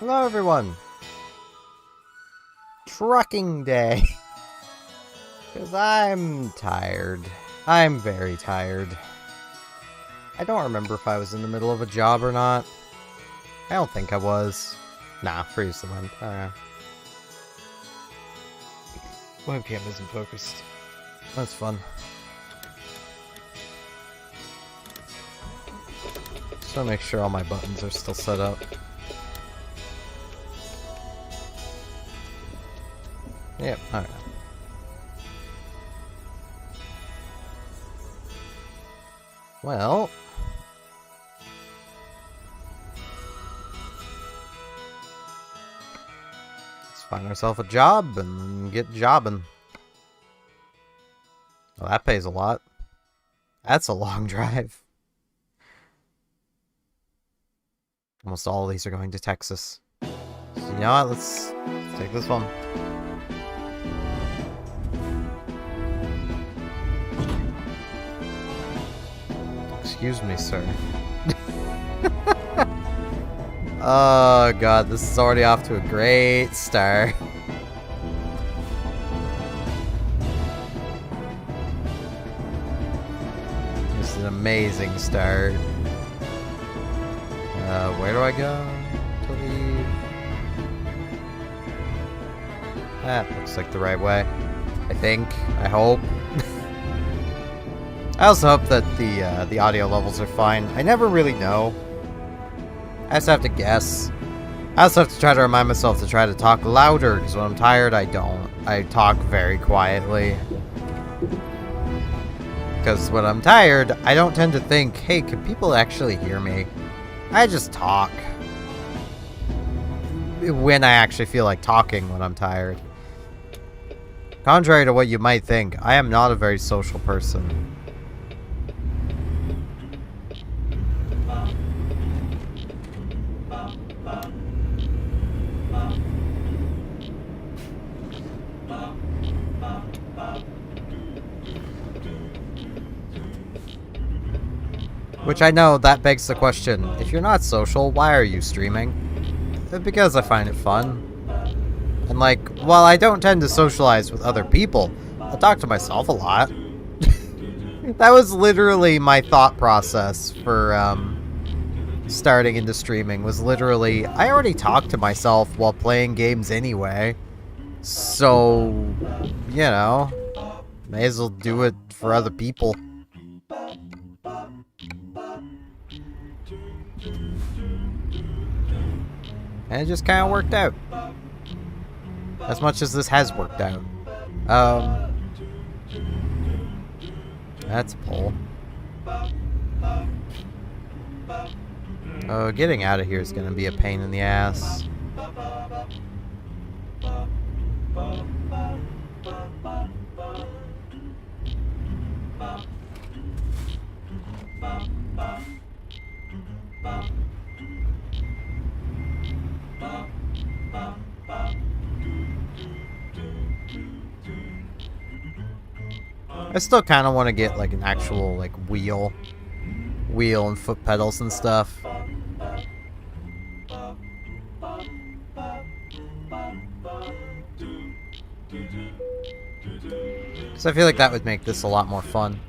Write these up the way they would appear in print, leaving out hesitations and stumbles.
Hello everyone! Trucking day! Because I'm tired. I'm very tired. I don't remember if I was in the middle of a job or not. I don't think I was. Nah, freeze the wind. Alright. Webcam isn't focused. That's fun. Just want to make sure all my buttons are still set up. Yep, alright. Well... let's find ourselves a job and get jobbing. Well, that pays a lot. That's a long drive. Almost all of these are going to Texas. So you know what, let's take this one. Excuse me, sir. Oh god, this is already off to a great start. This is an amazing start. Where do I go to leave? That looks like the right way. I think. I hope. I also hope that the audio levels are fine. I never really know. I just have to guess. I also have to try to remind myself to try to talk louder, because when I'm tired, I don't. I talk very quietly. Because when I'm tired, I don't tend to think, hey, can people actually hear me? I just talk. When I actually feel like talking when I'm tired. Contrary to what you might think, I am not a very social person. Which I know, that begs the question, if you're not social, why are you streaming? Because I find it fun. And like, while I don't tend to socialize with other people, I talk to myself a lot. That was literally my thought process for starting into streaming, was literally, I already talk to myself while playing games anyway. So, you know, may as well do it for other people. And it just kind of worked out. As much as this has worked out. That's a pole. Oh, getting out of here is going to be a pain in the ass. I still kind of want to get like an actual like wheel and foot pedals and stuff. Because I feel like that would make this a lot more fun.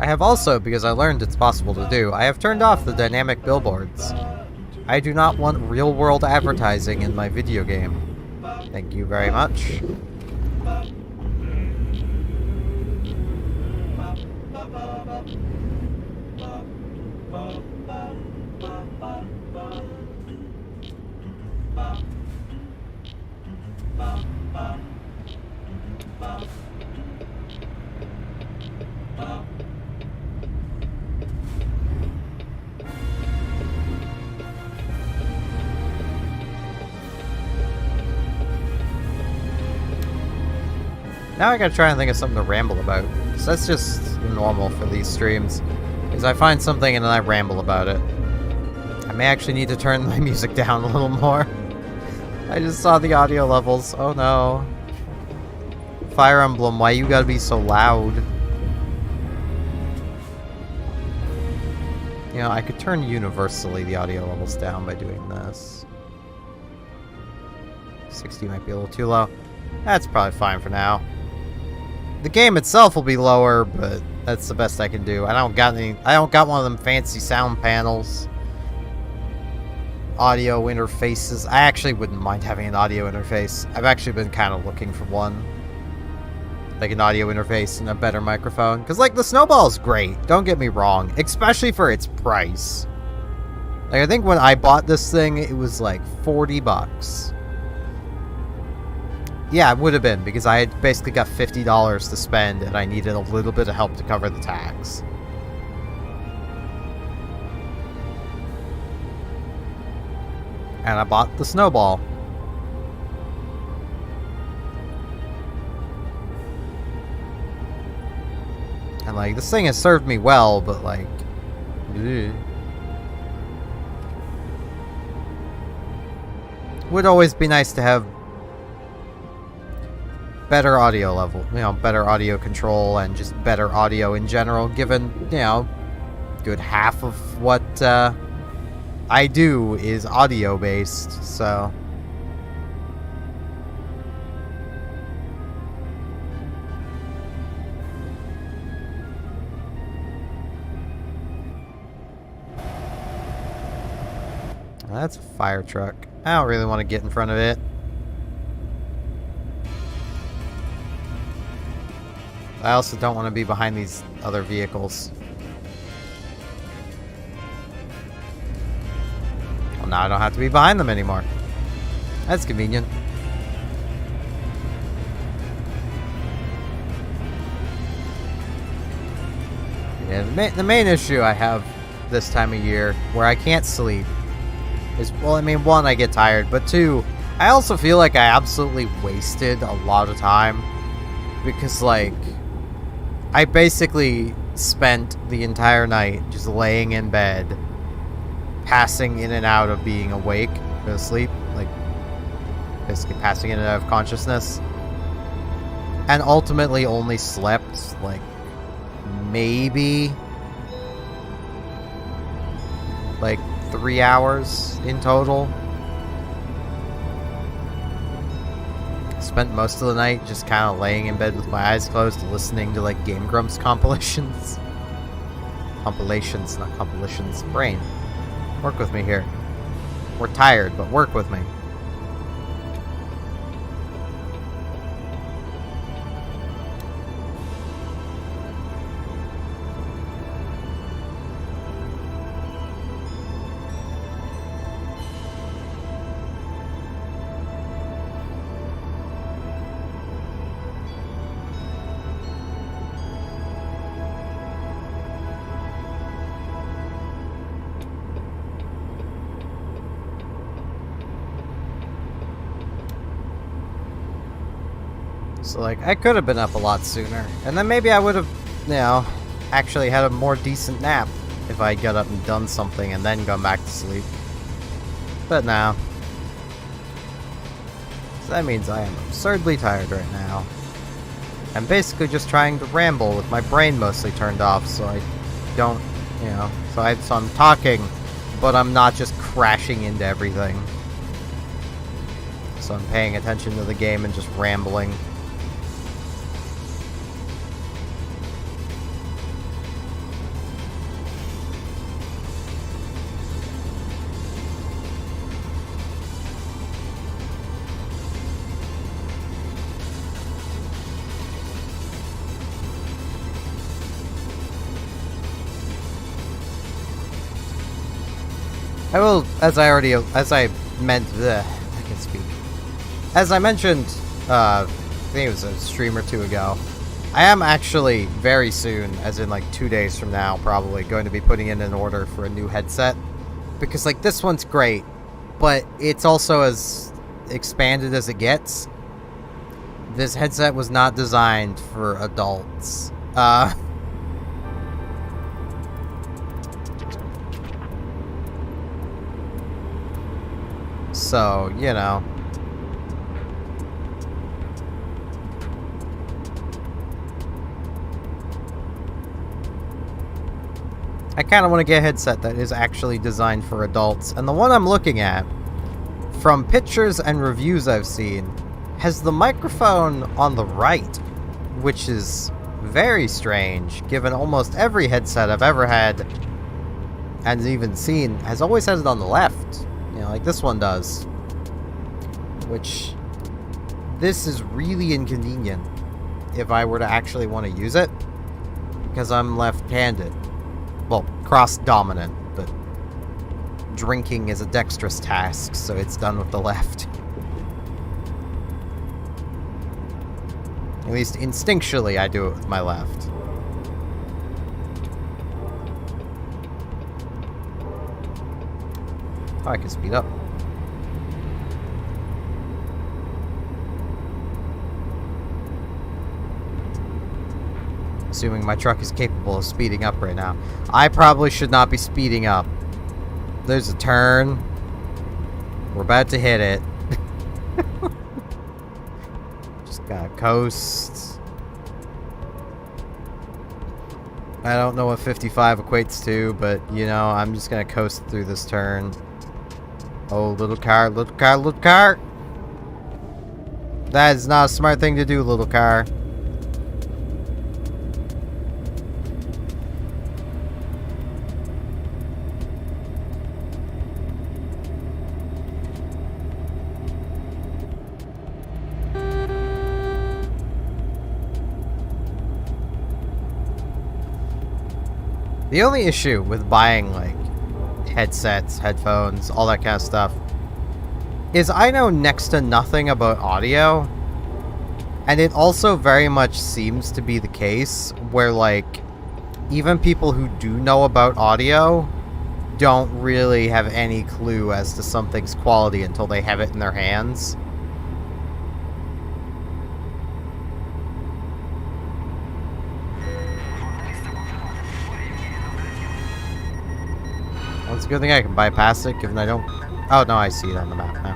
I have also, because I learned it's possible to do, I have turned off the dynamic billboards. I do not want real-world advertising in my video game. Thank you very much. Now I gotta try and think of something to ramble about. So that's just normal for these streams. Is I find something and then I ramble about it. may actually need to turn my music down a little more. I just saw the audio levels. Oh no. Fire Emblem, why you gotta be so loud? You know, I could turn universally the audio levels down by doing this. 60 might be a little too low. That's probably fine for now. The game itself will be lower, but that's the best I can do. I don't got one of them fancy sound panels. Audio interfaces. I actually wouldn't mind having an audio interface. I've actually been kind of looking for one. Like an audio interface and a better microphone. Because, like, the Snowball is great. Don't get me wrong. Especially for its price. Like, I think when I bought this thing, it was like 40 bucks. Yeah, it would have been, because I had basically got $50 to spend, and I needed a little bit of help to cover the tax. And I bought the Snowball. And, like, this thing has served me well, but, like... Ugh. Would always be nice to have better audio level, you know, better audio control and just better audio in general, given, you know, good half of what I do is audio based, so. That's a fire truck. I don't really want to get in front of it. I also don't want to be behind these other vehicles. Well, now I don't have to be behind them anymore. That's convenient. Yeah, the main issue I have this time of year, where I can't sleep, is, well, I mean, one, I get tired, but two, I also feel like I absolutely wasted a lot of time. Because, like, I basically spent the entire night just laying in bed, passing in and out of being awake, go to sleep, like, basically passing in and out of consciousness, and ultimately only slept, like, maybe, like, 3 hours in total. Spent most of the night just kind of laying in bed with my eyes closed, listening to, like, Game Grumps compilations. Compilations, not compilations. Brain. Work with me here. We're tired, but work with me. So, like, I could have been up a lot sooner. And then maybe I would have, you know, actually had a more decent nap if I got up and done something and then gone back to sleep. But now. So that means I am absurdly tired right now. I'm basically just trying to ramble with my brain mostly turned off so I don't, you know, so I'm talking, but I'm not just crashing into everything. So I'm paying attention to the game and just rambling. I will, as I mentioned, I think it was a stream or two ago, I am actually very soon, as in like 2 days from now, probably going to be putting in an order for a new headset. Because, like, this one's great, but it's also as expanded as it gets. This headset was not designed for adults. So, you know. I kind of want to get a headset that is actually designed for adults. And the one I'm looking at, from pictures and reviews I've seen, has the microphone on the right, which is very strange, given almost every headset I've ever had and even seen has always had it on the left. You know, like this one does. Which, this is really inconvenient if I were to actually want to use it, because I'm left-handed. Well, cross-dominant, but drinking is a dexterous task, so it's done with the left. At least instinctually, I do it with my left. Oh, I can speed up. Assuming my truck is capable of speeding up right now. I probably should not be speeding up. There's a turn. We're about to hit it. Just gotta coast. I don't know what 55 equates to, but, you know, I'm just gonna coast through this turn. Oh, little car, little car, little car! That is not a smart thing to do, little car. The only issue with buying, like, headsets, headphones, all that kind of stuff, is I know next to nothing about audio, and it also very much seems to be the case where, like, even people who do know about audio don't really have any clue as to something's quality until they have it in their hands. Well, it's a good thing I can bypass it, given I don't... Oh, no, I see it on the map now.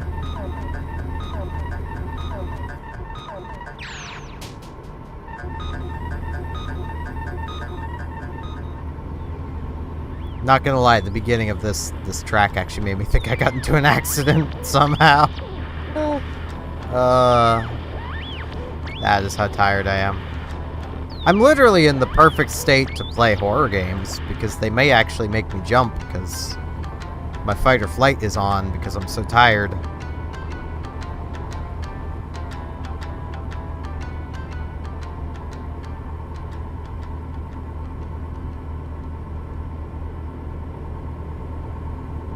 Not gonna lie, the beginning of this track actually made me think I got into an accident somehow. That is how tired I am. I'm literally in the perfect state to play horror games, because they may actually make me jump, because my fight or flight is on, because I'm so tired.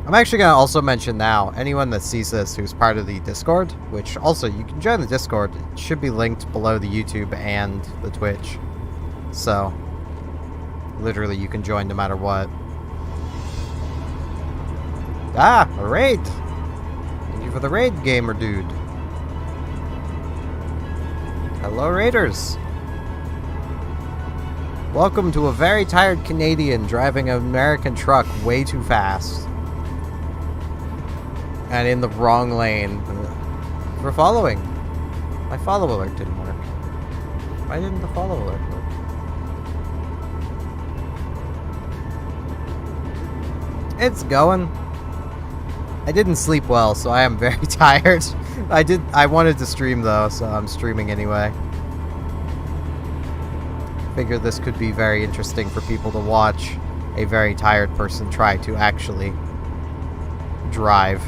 I'm actually going to also mention now, anyone that sees this who's part of the Discord, which also, you can join the Discord, it should be linked below the YouTube and the Twitch. So, literally you can join no matter what. Ah, a raid! Thank you for the raid, gamer dude. Hello, raiders. Welcome to a very tired Canadian driving an American truck way too fast. And in the wrong lane. For following. My follow alert didn't work. Why didn't the follow alert work? It's going. I didn't sleep well, so I am very tired. I wanted to stream though, so I'm streaming anyway. Figure this could be very interesting for people to watch a very tired person try to actually drive.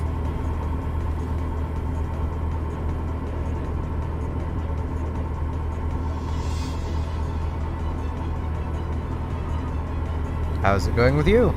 How's it going with you?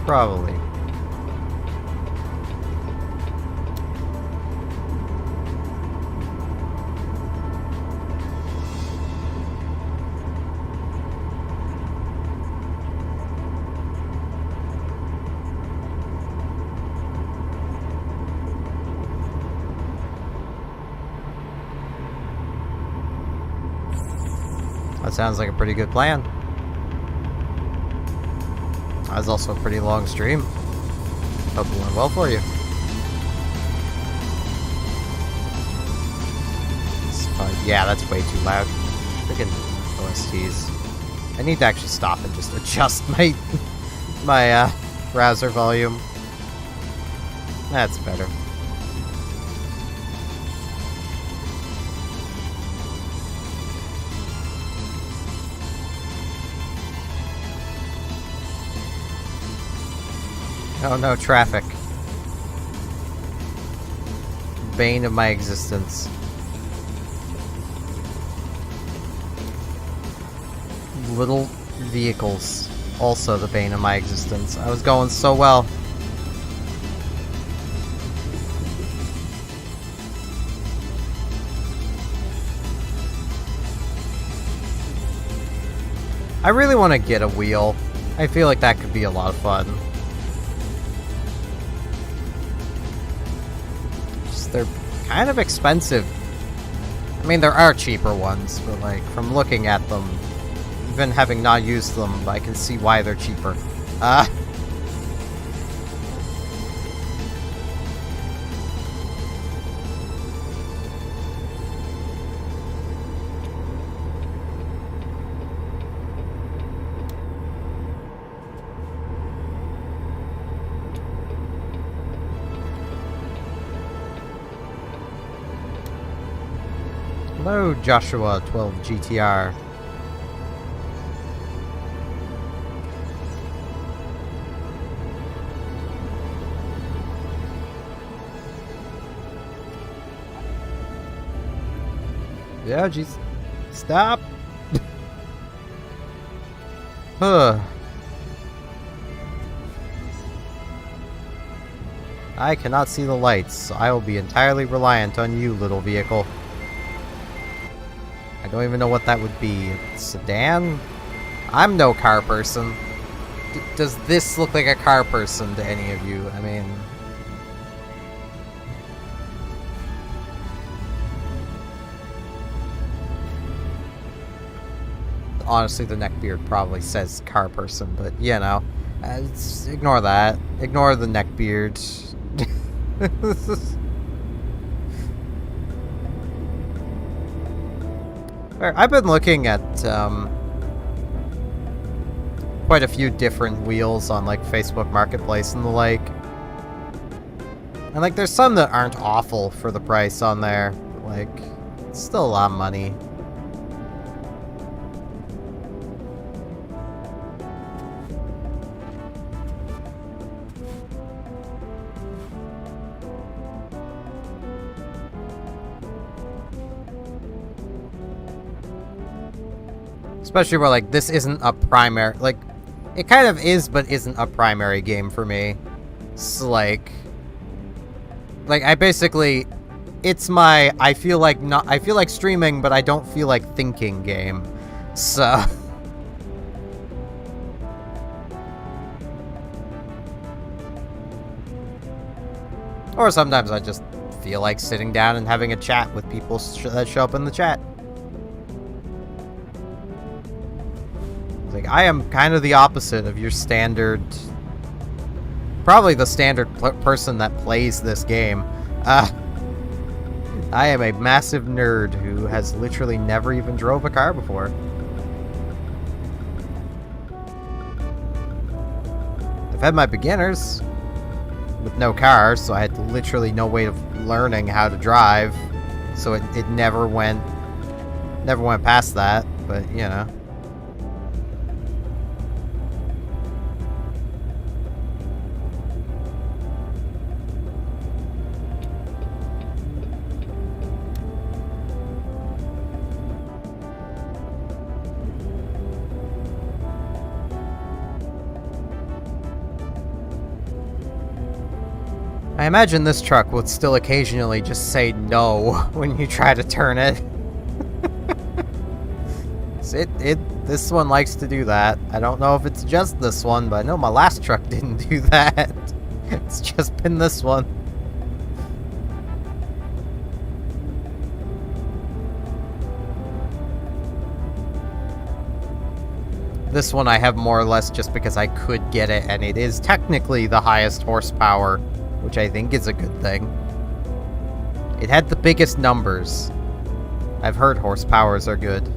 Probably. That sounds like a pretty good plan. That was also a pretty long stream. Hope it went well for you. Yeah, that's way too loud. Freaking OSTs. I need to actually stop and just adjust my browser volume. That's better. Oh no, traffic. Bane of my existence. Little vehicles. Also the bane of my existence. I was going so well. I really want to get a wheel. I feel like that could be a lot of fun. Just they're kind of expensive. I mean, there are cheaper ones, but like from looking at them, even having not used them, I can see why they're cheaper. Hello, Joshua 12 GTR. Yeah, jeez. Stop! Huh. I cannot see the lights, so I will be entirely reliant on you, little vehicle. I don't even know what that would be. A sedan? I'm no car person. Does this look like a car person to any of you? I mean... Honestly, the neckbeard probably says car person, but, you know. Ignore that. Ignore the neckbeard. I've been looking at quite a few different wheels on like Facebook Marketplace and the like. And like there's some that aren't awful for the price on there. But, like, it's still a lot of money. Especially where, like, this isn't a primary... Like, it kind of is, but isn't a primary game for me. So, like... Like, I basically... It's my... I feel like streaming, but I don't feel like thinking game. So... Or sometimes I just feel like sitting down and having a chat with people that show up in the chat. Like, I am kind of the opposite of your standard... Probably the standard person that plays this game. I am a massive nerd who has literally never even drove a car before. I've had my beginners with no car, so I had literally no way of learning how to drive. So it never went past that, but you know. I imagine this truck would still occasionally just say no when you try to turn it. This one likes to do that. I don't know if it's just this one, but I know my last truck didn't do that. It's just been this one. This one I have more or less just because I could get it, and it is technically the highest horsepower, which I think is a good thing. It had the biggest numbers. I've heard horsepowers are good.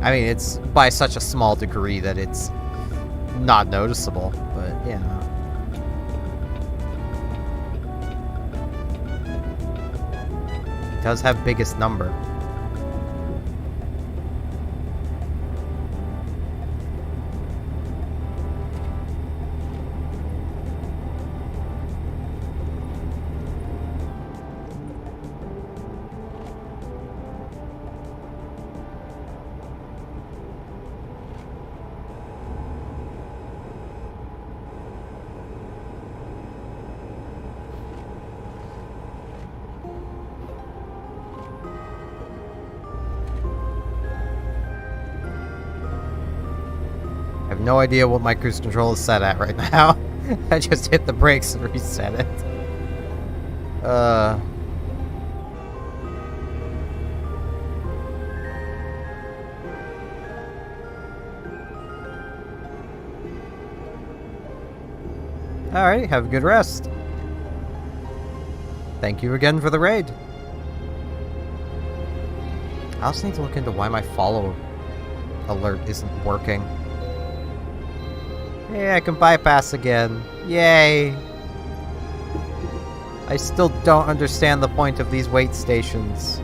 I mean, it's by such a small degree that it's not noticeable, but, you know. It does have biggest number. I have no idea what my cruise control is set at right now. I just hit the brakes and reset it. Alright, have a good rest. Thank you again for the raid. I also need to look into why my follow alert isn't working. Yeah, I can bypass again. Yay! I still don't understand the point of these wait stations.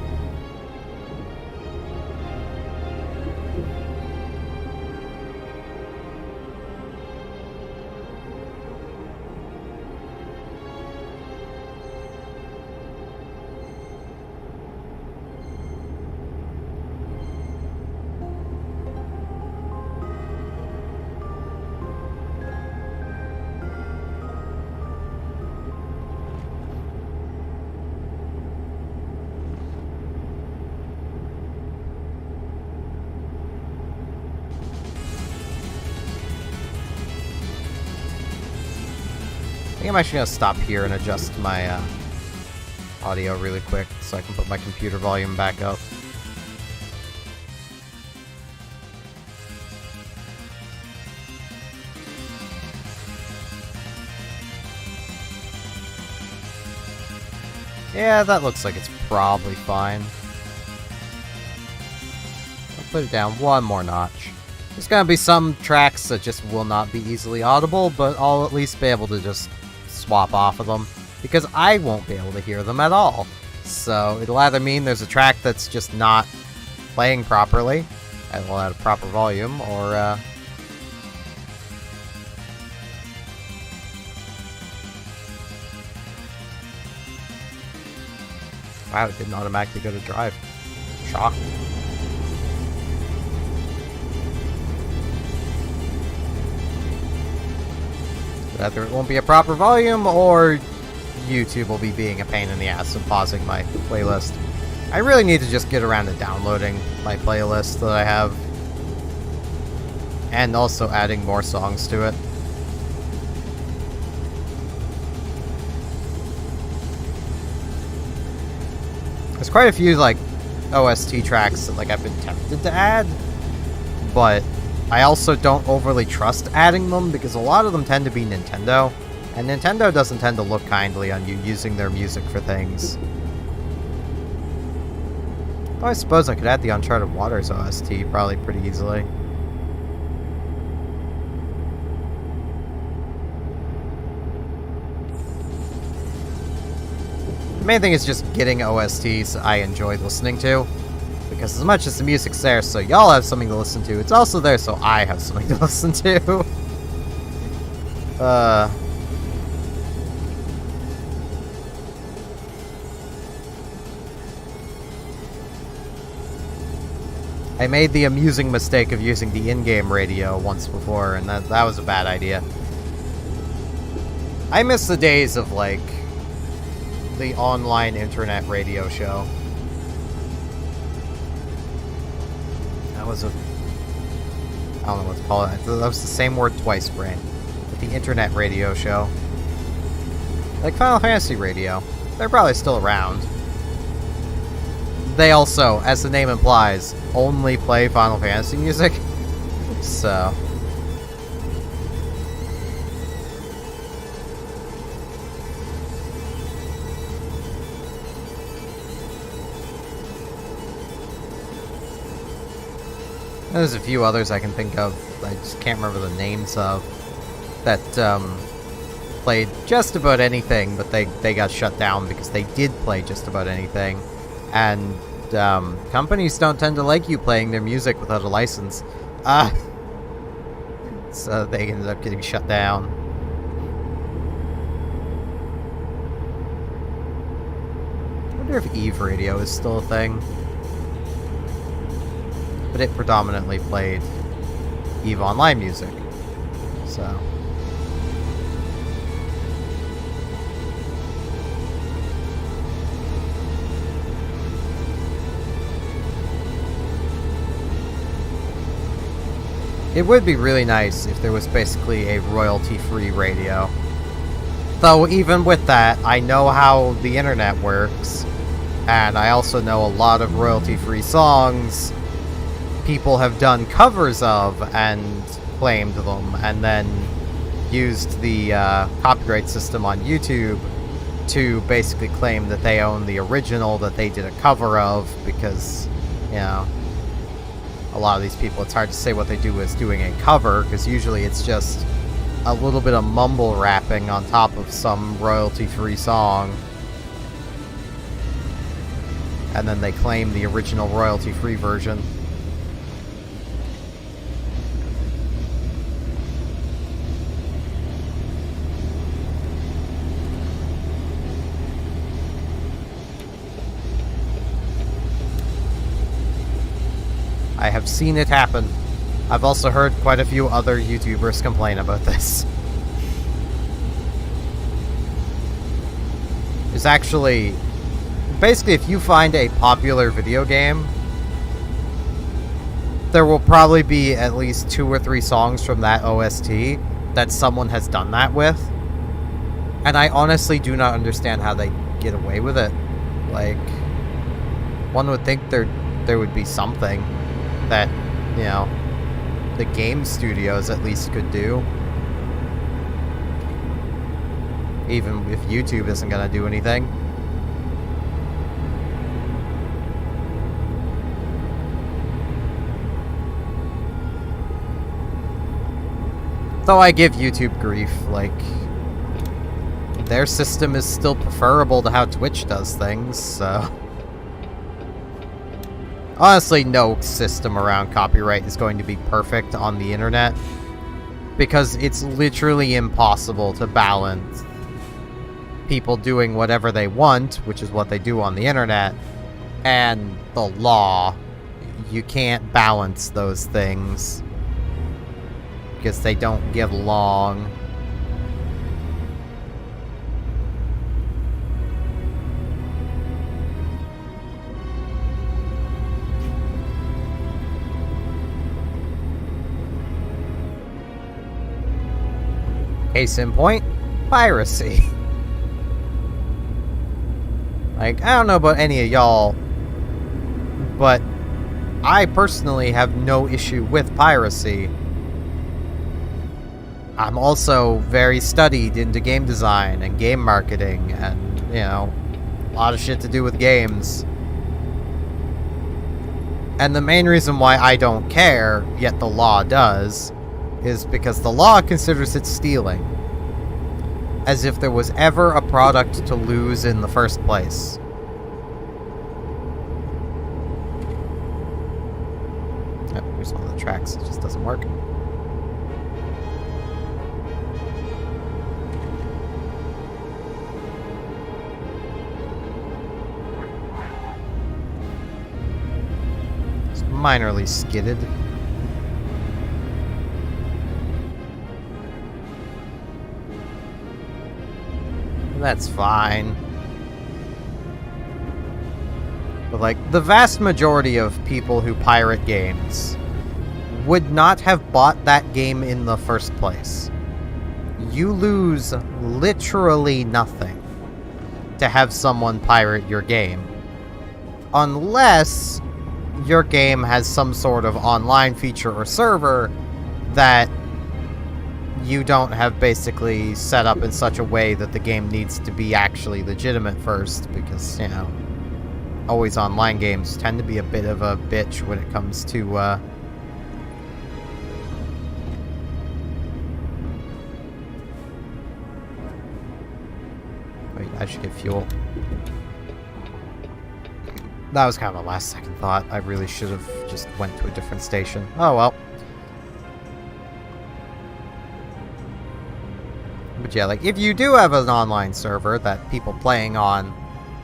I think I'm actually going to stop here and adjust my audio really quick so I can put my computer volume back up. Yeah, that looks like it's probably fine. I'll put it down one more notch. There's gonna be some tracks that just will not be easily audible, but I'll at least be able to just swap off of them, because I won't be able to hear them at all. So it'll either mean there's a track that's just not playing properly, and will at a proper volume, or wow, it didn't automatically go to drive. Shocked. Either it won't be a proper volume, or YouTube will be being a pain in the ass of pausing my playlist. I really need to just get around to downloading my playlist that I have, and also adding more songs to it. There's quite a few, like, OST tracks that, like, I've been tempted to add, but I also don't overly trust adding them, because a lot of them tend to be Nintendo, and Nintendo doesn't tend to look kindly on you using their music for things. Well, I suppose I could add the Uncharted Waters OST probably pretty easily. The main thing is just getting OSTs I enjoy listening to. Because as much as the music's there so y'all have something to listen to, it's also there so I have something to listen to. I made the amusing mistake of using the in-game radio once before, and that was a bad idea. I miss the days of, like, the online internet radio show. I don't know what to call it. That was the same word twice, brain. But the internet radio show. Like Final Fantasy Radio. They're probably still around. They also, as the name implies, only play Final Fantasy music. So... there's a few others I can think of, I just can't remember the names of, that played just about anything, but they got shut down because they did play just about anything. And companies don't tend to like you playing their music without a license. So they ended up getting shut down. I wonder if Eve Radio is still a thing. But it predominantly played EVE Online music, so... It would be really nice if there was basically a royalty-free radio. Though even with that, I know how the internet works, and I also know a lot of royalty-free songs people have done covers of and claimed them, and then used the copyright system on YouTube to basically claim that they own the original that they did a cover of, because, you know, a lot of these people, it's hard to say what they do as doing a cover, because usually it's just a little bit of mumble rapping on top of some royalty-free song. And then they claim the original royalty-free version. I have seen it happen. I've also heard quite a few other YouTubers complain about this. There's actually... basically, if you find a popular video game, there will probably be at least 2 or 3 songs from that OST that someone has done that with. And I honestly do not understand how they get away with it. Like, one would think there would be something that, you know, the game studios at least could do. Even if YouTube isn't going to do anything. Though I give YouTube grief, like, their system is still preferable to how Twitch does things, so... Honestly, no system around copyright is going to be perfect on the internet, because it's literally impossible to balance people doing whatever they want, which is what they do on the internet, and the law. You can't balance those things, because they don't get along. Case in point, piracy. Like, I don't know about any of y'all, but I personally have no issue with piracy. I'm also very studied into game design and game marketing and, you know, a lot of shit to do with games. And the main reason why I don't care, yet the law does, is because the law considers it stealing. As if there was ever a product to lose in the first place. Yep, here's one of the tracks, it just doesn't work. It's minorly skidded. That's fine. But, like, the vast majority of people who pirate games would not have bought that game in the first place. You lose literally nothing to have someone pirate your game. Unless your game has some sort of online feature or server that you don't have basically set up in such a way that the game needs to be actually legitimate first, because, you know, always online games tend to be a bit of a bitch when it comes to, Wait, I should get fuel. That was kind of a last second thought. I really should have just went to a different station. Oh well. But yeah, like, if you do have an online server that people playing on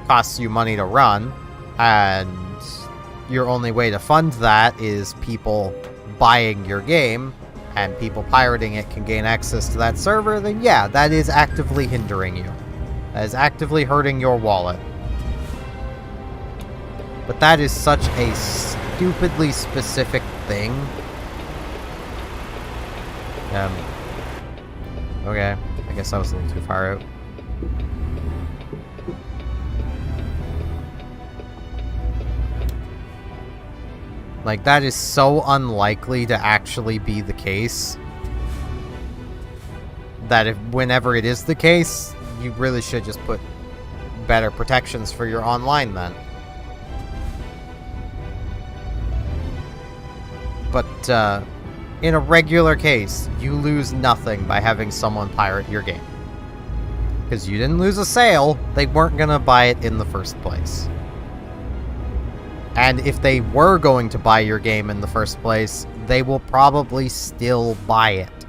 costs you money to run, and your only way to fund that is people buying your game, and people pirating it can gain access to that server, then yeah, that is actively hindering you. That is actively hurting your wallet. But that is such a stupidly specific thing. Okay. I guess I was a little too far out. Like, that is so unlikely to actually be the case that if whenever it is the case, you really should just put better protections for your online then. But, in a regular case, you lose nothing by having someone pirate your game. Because you didn't lose a sale, they weren't gonna buy it in the first place. And if they were going to buy your game in the first place, they will probably still buy it.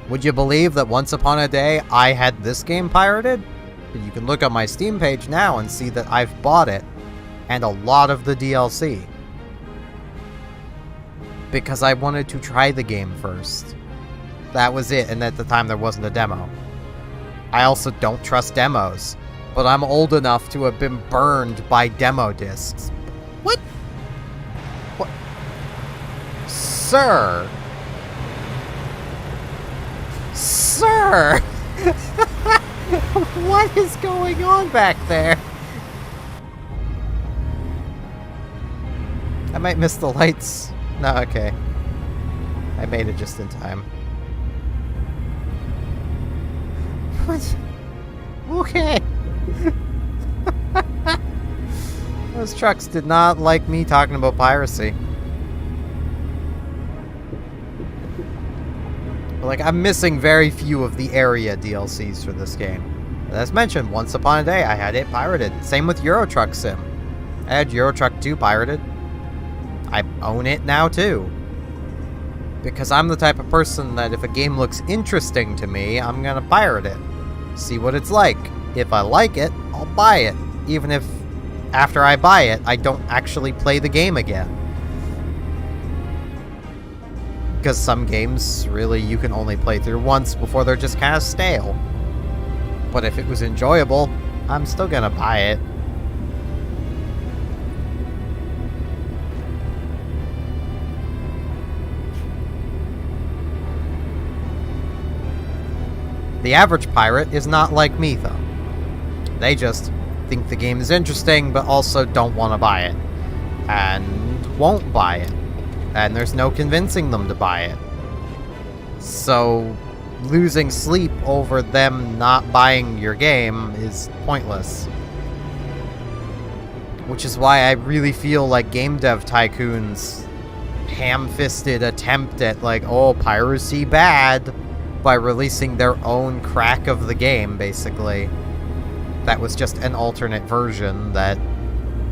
Would you believe that once upon a day, I had this game pirated? You can look on my Steam page now and see that I've bought it, and a lot of the DLC. Because I wanted to try the game first. That was it, and at the time there wasn't a demo. I also don't trust demos, but I'm old enough to have been burned by demo discs. What? What? Sir! Sir! What is going on back there? I might miss the lights. No, okay. I made it just in time. What? Okay. Those trucks did not like me talking about piracy. But, like, I'm missing very few of the area DLCs for this game. As mentioned, once upon a day, I had it pirated. Same with Euro Truck Sim. I had Euro Truck 2 pirated. I own it now, too. Because I'm the type of person that if a game looks interesting to me, I'm gonna pirate it. See what it's like. If I like it, I'll buy it. Even if, after I buy it, I don't actually play the game again. Because some games, really, you can only play through once before they're just kind of stale. But if it was enjoyable, I'm still gonna buy it. The average pirate is not like me, though. They just think the game is interesting, but also don't want to buy it. And won't buy it. And there's no convincing them to buy it. So, losing sleep over them not buying your game is pointless. Which is why I really feel like Game Dev Tycoon's ham-fisted attempt at, like, oh, piracy bad, by releasing their own crack of the game, basically. That was just an alternate version that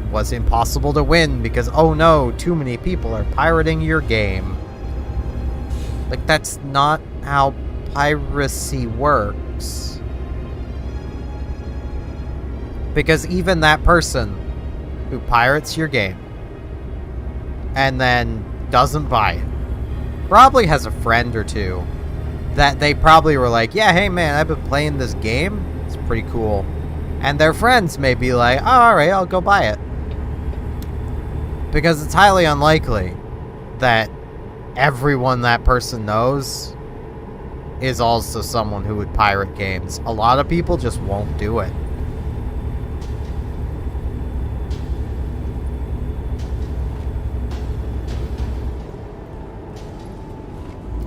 was impossible to win because, oh no, too many people are pirating your game. Like, that's not how piracy works. Because even that person who pirates your game and then doesn't buy it probably has a friend or two that they probably were like, yeah, hey man, I've been playing this game, it's pretty cool. And their friends may be like, oh, alright, I'll go buy it. Because it's highly unlikely that everyone that person knows is also someone who would pirate games. A lot of people just won't do it.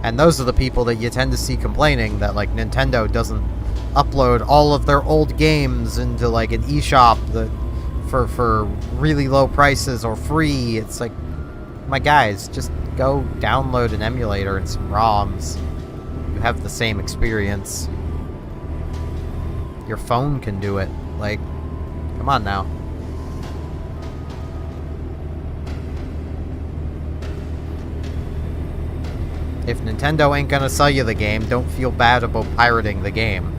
And those are the people that you tend to see complaining that, like, Nintendo doesn't upload all of their old games into, like, an eShop that for really low prices or free. It's like, my guys, just go download an emulator and some ROMs. You have the same experience. Your phone can do it. Like, come on now. If Nintendo ain't gonna sell you the game, don't feel bad about pirating the game.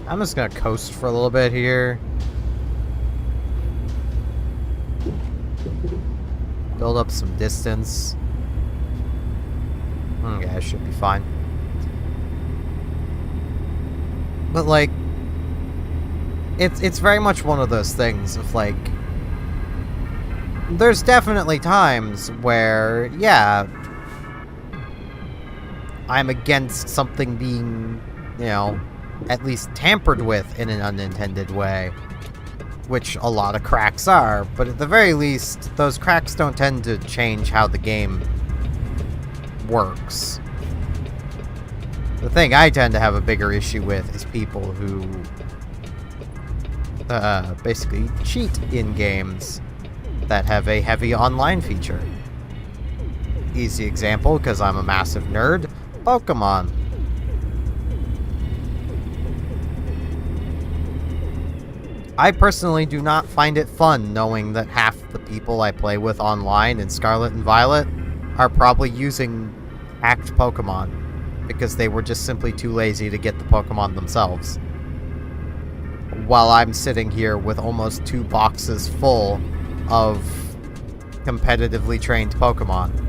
I'm just gonna coast for a little bit here. Build up some distance. Okay, I should be fine. But, like, it's very much one of those things of, like, there's definitely times where, yeah, I'm against something being, you know, at least tampered with in an unintended way, which a lot of cracks are, but at the very least, those cracks don't tend to change how the game works. The thing I tend to have a bigger issue with is people who basically cheat in games that have a heavy online feature. Easy example, because I'm a massive nerd, Pokemon. I personally do not find it fun knowing that half the people I play with online in Scarlet and Violet are probably using hacked Pokemon because they were just simply too lazy to get the Pokemon themselves. While I'm sitting here with almost 2 boxes full of competitively trained Pokemon.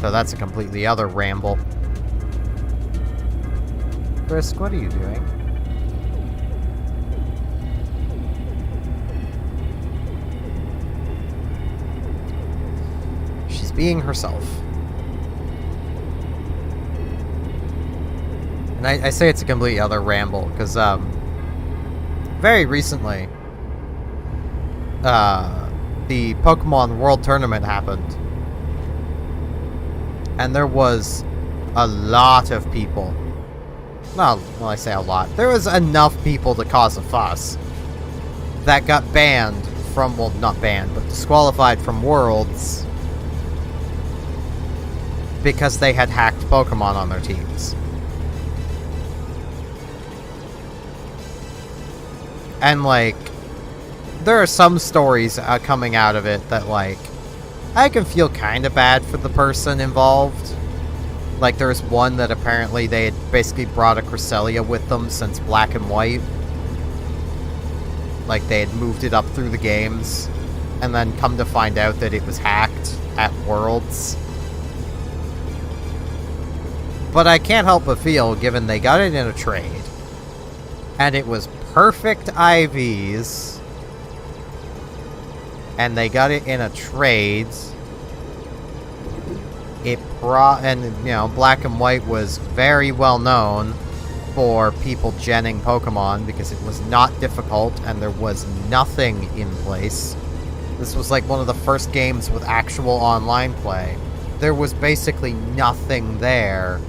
So that's a completely other ramble. Frisk, what are you doing? She's being herself. And I say it's a completely other ramble, because, very recently, the Pokemon World Tournament happened. And there was a lot of people. Well, I say a lot. There was enough people to cause a fuss that got banned from, well, not banned, but disqualified from Worlds because they had hacked Pokemon on their teams. And, like, there are some stories coming out of it that, like, I can feel kind of bad for the person involved. Like, there's one that apparently they had basically brought a Cresselia with them since Black and White. Like, they had moved it up through the games, and then come to find out that it was hacked at Worlds. But I can't help but feel, given they got it in a trade, and it was perfect IVs, and they got it in a trade. And, you know, Black and White was very well known for people genning Pokemon because it was not difficult and there was nothing in place. This was like one of the first games with actual online play. There was basically nothing there.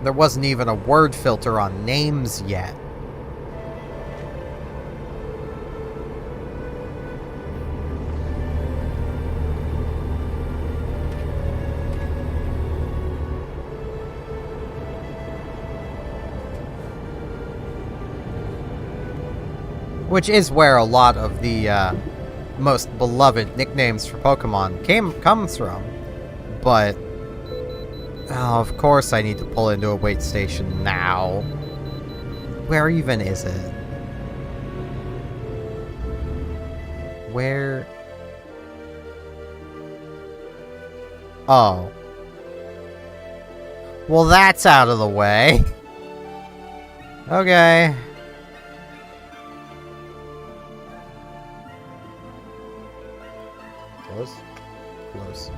There wasn't even a word filter on names yet. Which is where a lot of the most beloved nicknames for Pokemon comes from. But of course I need to pull into a wait station now. Where even is it? Where? Oh. Well, that's out of the way. Okay. Close? Close.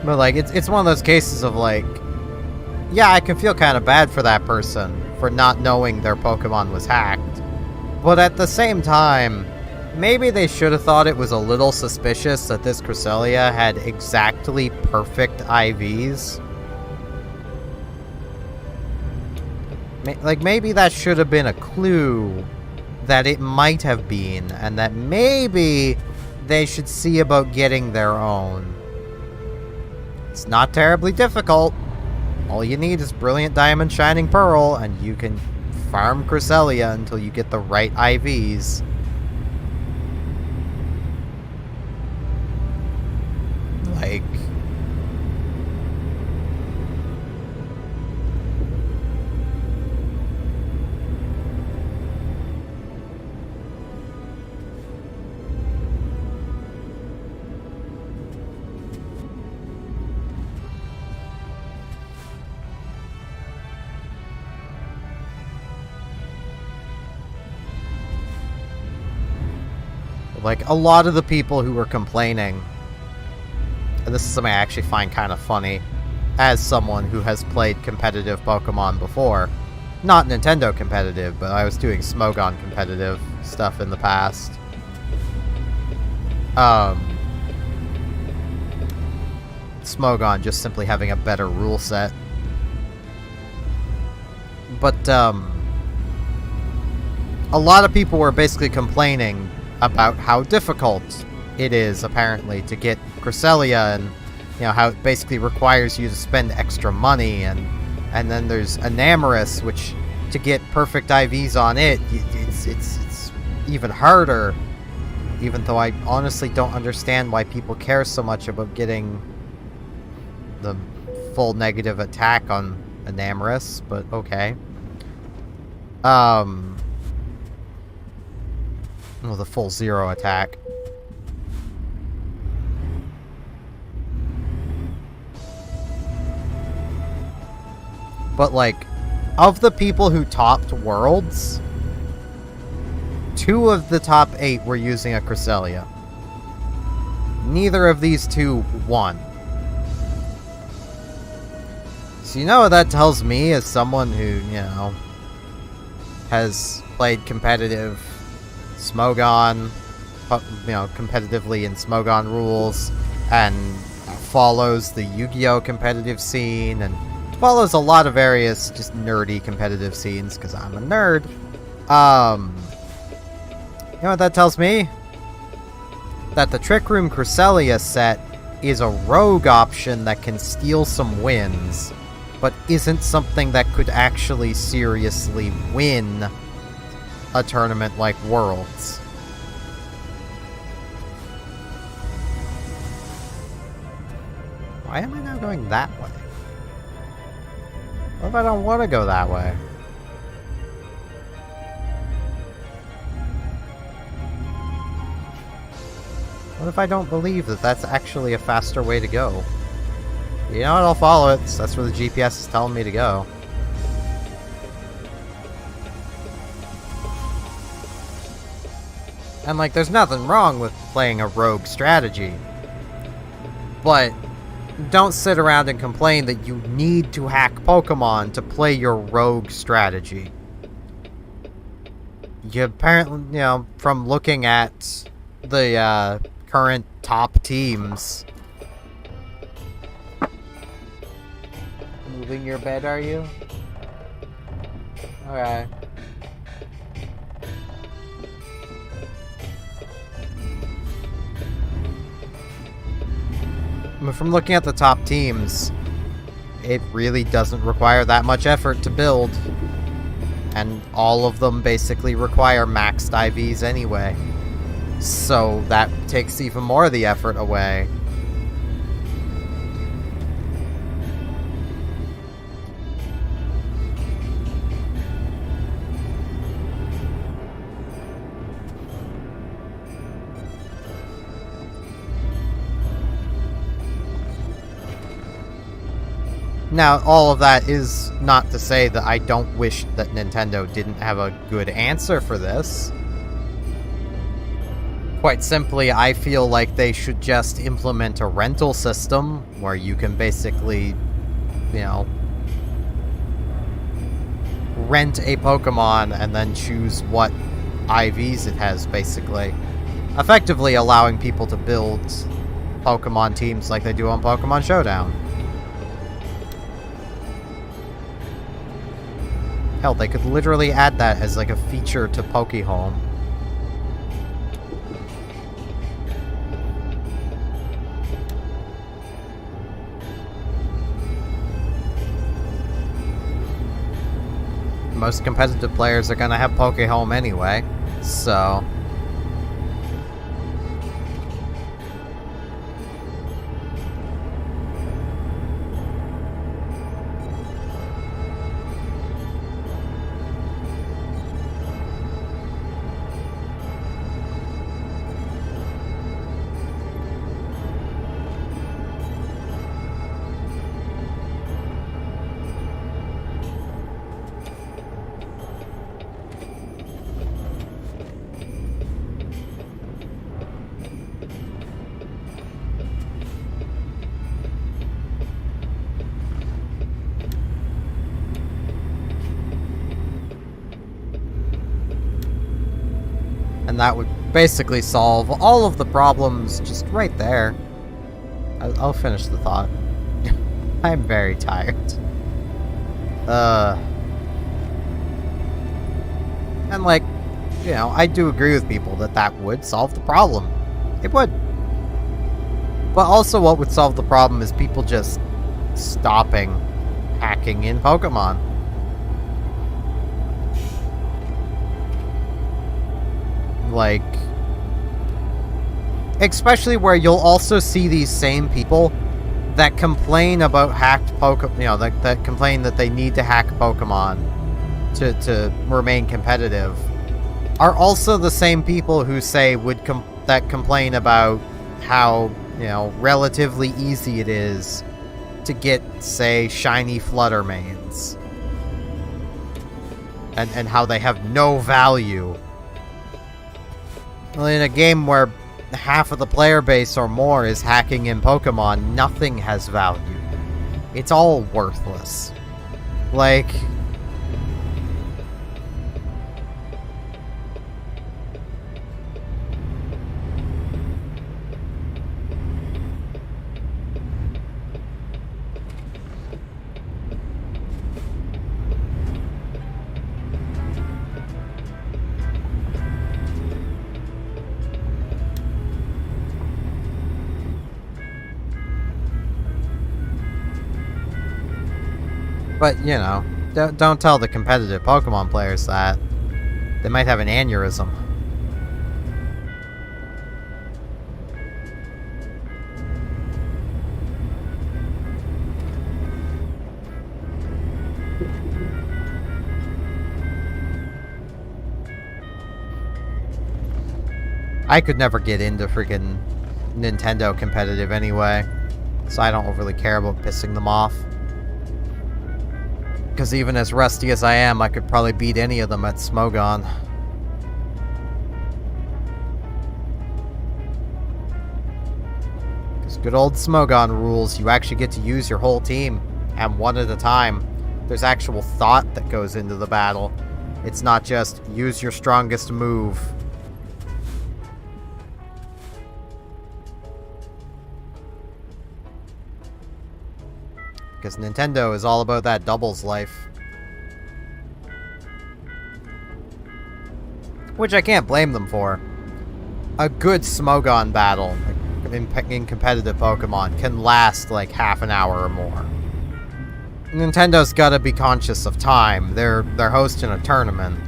But, like, it's one of those cases of, like, yeah, I can feel kind of bad for that person for not knowing their Pokemon was hacked. But at the same time, maybe they should have thought it was a little suspicious that this Cresselia had exactly perfect IVs. Like, maybe that should have been a clue that it might have been, and that maybe they should see about getting their own. It's not terribly difficult. All you need is Brilliant Diamond Shining Pearl, and you can farm Cresselia until you get the right IVs. Like... Like, a lot of the people who were complaining, and this is something I actually find kind of funny, as someone who has played competitive Pokemon before. Not Nintendo competitive, but I was doing Smogon competitive stuff in the past. Smogon just simply having a better rule set. But, a lot of people were basically complaining about how difficult it is, apparently, to get Cresselia, and, you know, how it basically requires you to spend extra money, and then there's Enamorus, which, to get perfect IVs on it, it's even harder, even though I honestly don't understand why people care so much about getting the full negative attack on Enamorus, but okay. Well, the full zero attack. But, like, of the people who topped Worlds, 2 of the top 8 were using a Cresselia. Neither of these 2 won. So you know what that tells me as someone who, you know, has played competitive Smogon, you know, competitively in Smogon rules, and follows the Yu-Gi-Oh! Competitive scene, and follows a lot of various just nerdy competitive scenes, because I'm a nerd. You know what that tells me? That the Trick Room Cresselia set is a rogue option that can steal some wins, but isn't something that could actually seriously win a tournament like Worlds. Why am I now going that way? What if I don't want to go that way? What if I don't believe that that's actually a faster way to go? You know what, I'll follow it. That's where the GPS is telling me to go. And, like, there's nothing wrong with playing a rogue strategy. But don't sit around and complain that you need to hack Pokemon to play your rogue strategy. You apparently, you know, from looking at the current top teams... Moving your bed, are you? Alright. from looking at the top teams, it really doesn't require that much effort to build. And all of them basically require maxed IVs anyway. So that takes even more of the effort away. Now, all of that is not to say that I don't wish that Nintendo didn't have a good answer for this. Quite simply, I feel like they should just implement a rental system where you can basically, you know, rent a Pokemon and then choose what IVs it has, basically. Effectively allowing people to build Pokemon teams like they do on Pokemon Showdown. Hell, they could literally add that as like a feature to Pokehome. Most competitive players are gonna have Pokehome anyway, so... And that would basically solve all of the problems just right there. I'll finish the thought. I'm very tired. And like, you know, I do agree with people that that would solve the problem. It would. But also what would solve the problem is people just stopping hacking in Pokemon. Like, especially where you'll also see these same people that complain about hacked Pokemon, you know, that complain that they need to hack Pokemon to remain competitive, are also the same people who say that complain about how, you know, relatively easy it is to get, say, shiny Fluttermanes, and how they have no value. Well, in a game where half of the player base or more is hacking in Pokemon, nothing has value. It's all worthless. Like... But, you know, don't tell the competitive Pokemon players that. They might have an aneurysm. I could never get into freaking Nintendo competitive anyway, so I don't overly care about pissing them off. Because even as rusty as I am, I could probably beat any of them at Smogon. Because good old Smogon rules, you actually get to use your whole team, and one at a time. There's actual thought that goes into the battle. It's not just, use your strongest move. Because Nintendo is all about that doubles life. Which I can't blame them for. A good Smogon battle. in competitive Pokemon can last like half an hour or more. Nintendo's gotta be conscious of time. They're hosting a tournament.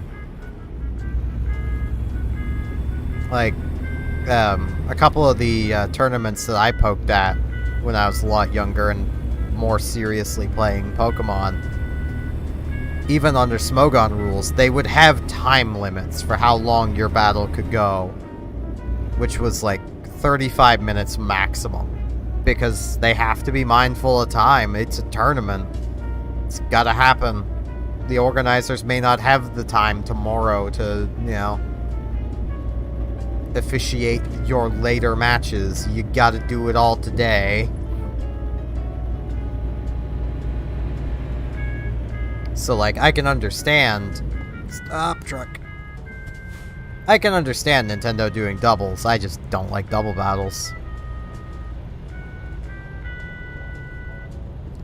Like, a couple of the tournaments that I poked at when I was a lot younger and more seriously playing Pokemon, even under Smogon rules, they would have time limits for how long your battle could go, which was like 35 minutes maximum, because they have to be mindful of time. It's a tournament. It's gotta happen. The organizers may not have the time tomorrow to, you know, officiate your later matches. You gotta do it all today. So, like, I can understand... Stop, truck. I can understand Nintendo doing doubles. I just don't like double battles.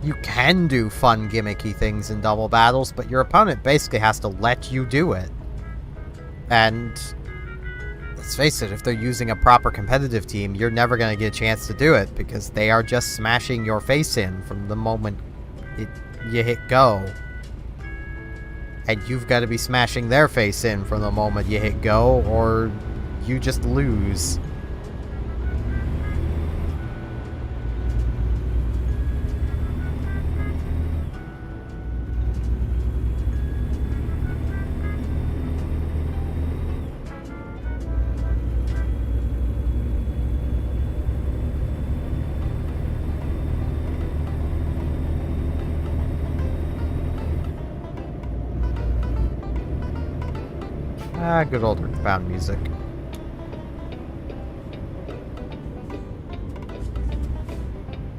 You can do fun, gimmicky things in double battles, but your opponent basically has to let you do it. And... let's face it, if they're using a proper competitive team, you're never going to get a chance to do it, because they are just smashing your face in from the moment you hit go. And you've got to be smashing their face in from the moment you hit go, or you just lose. Ah, good old Earthbound music.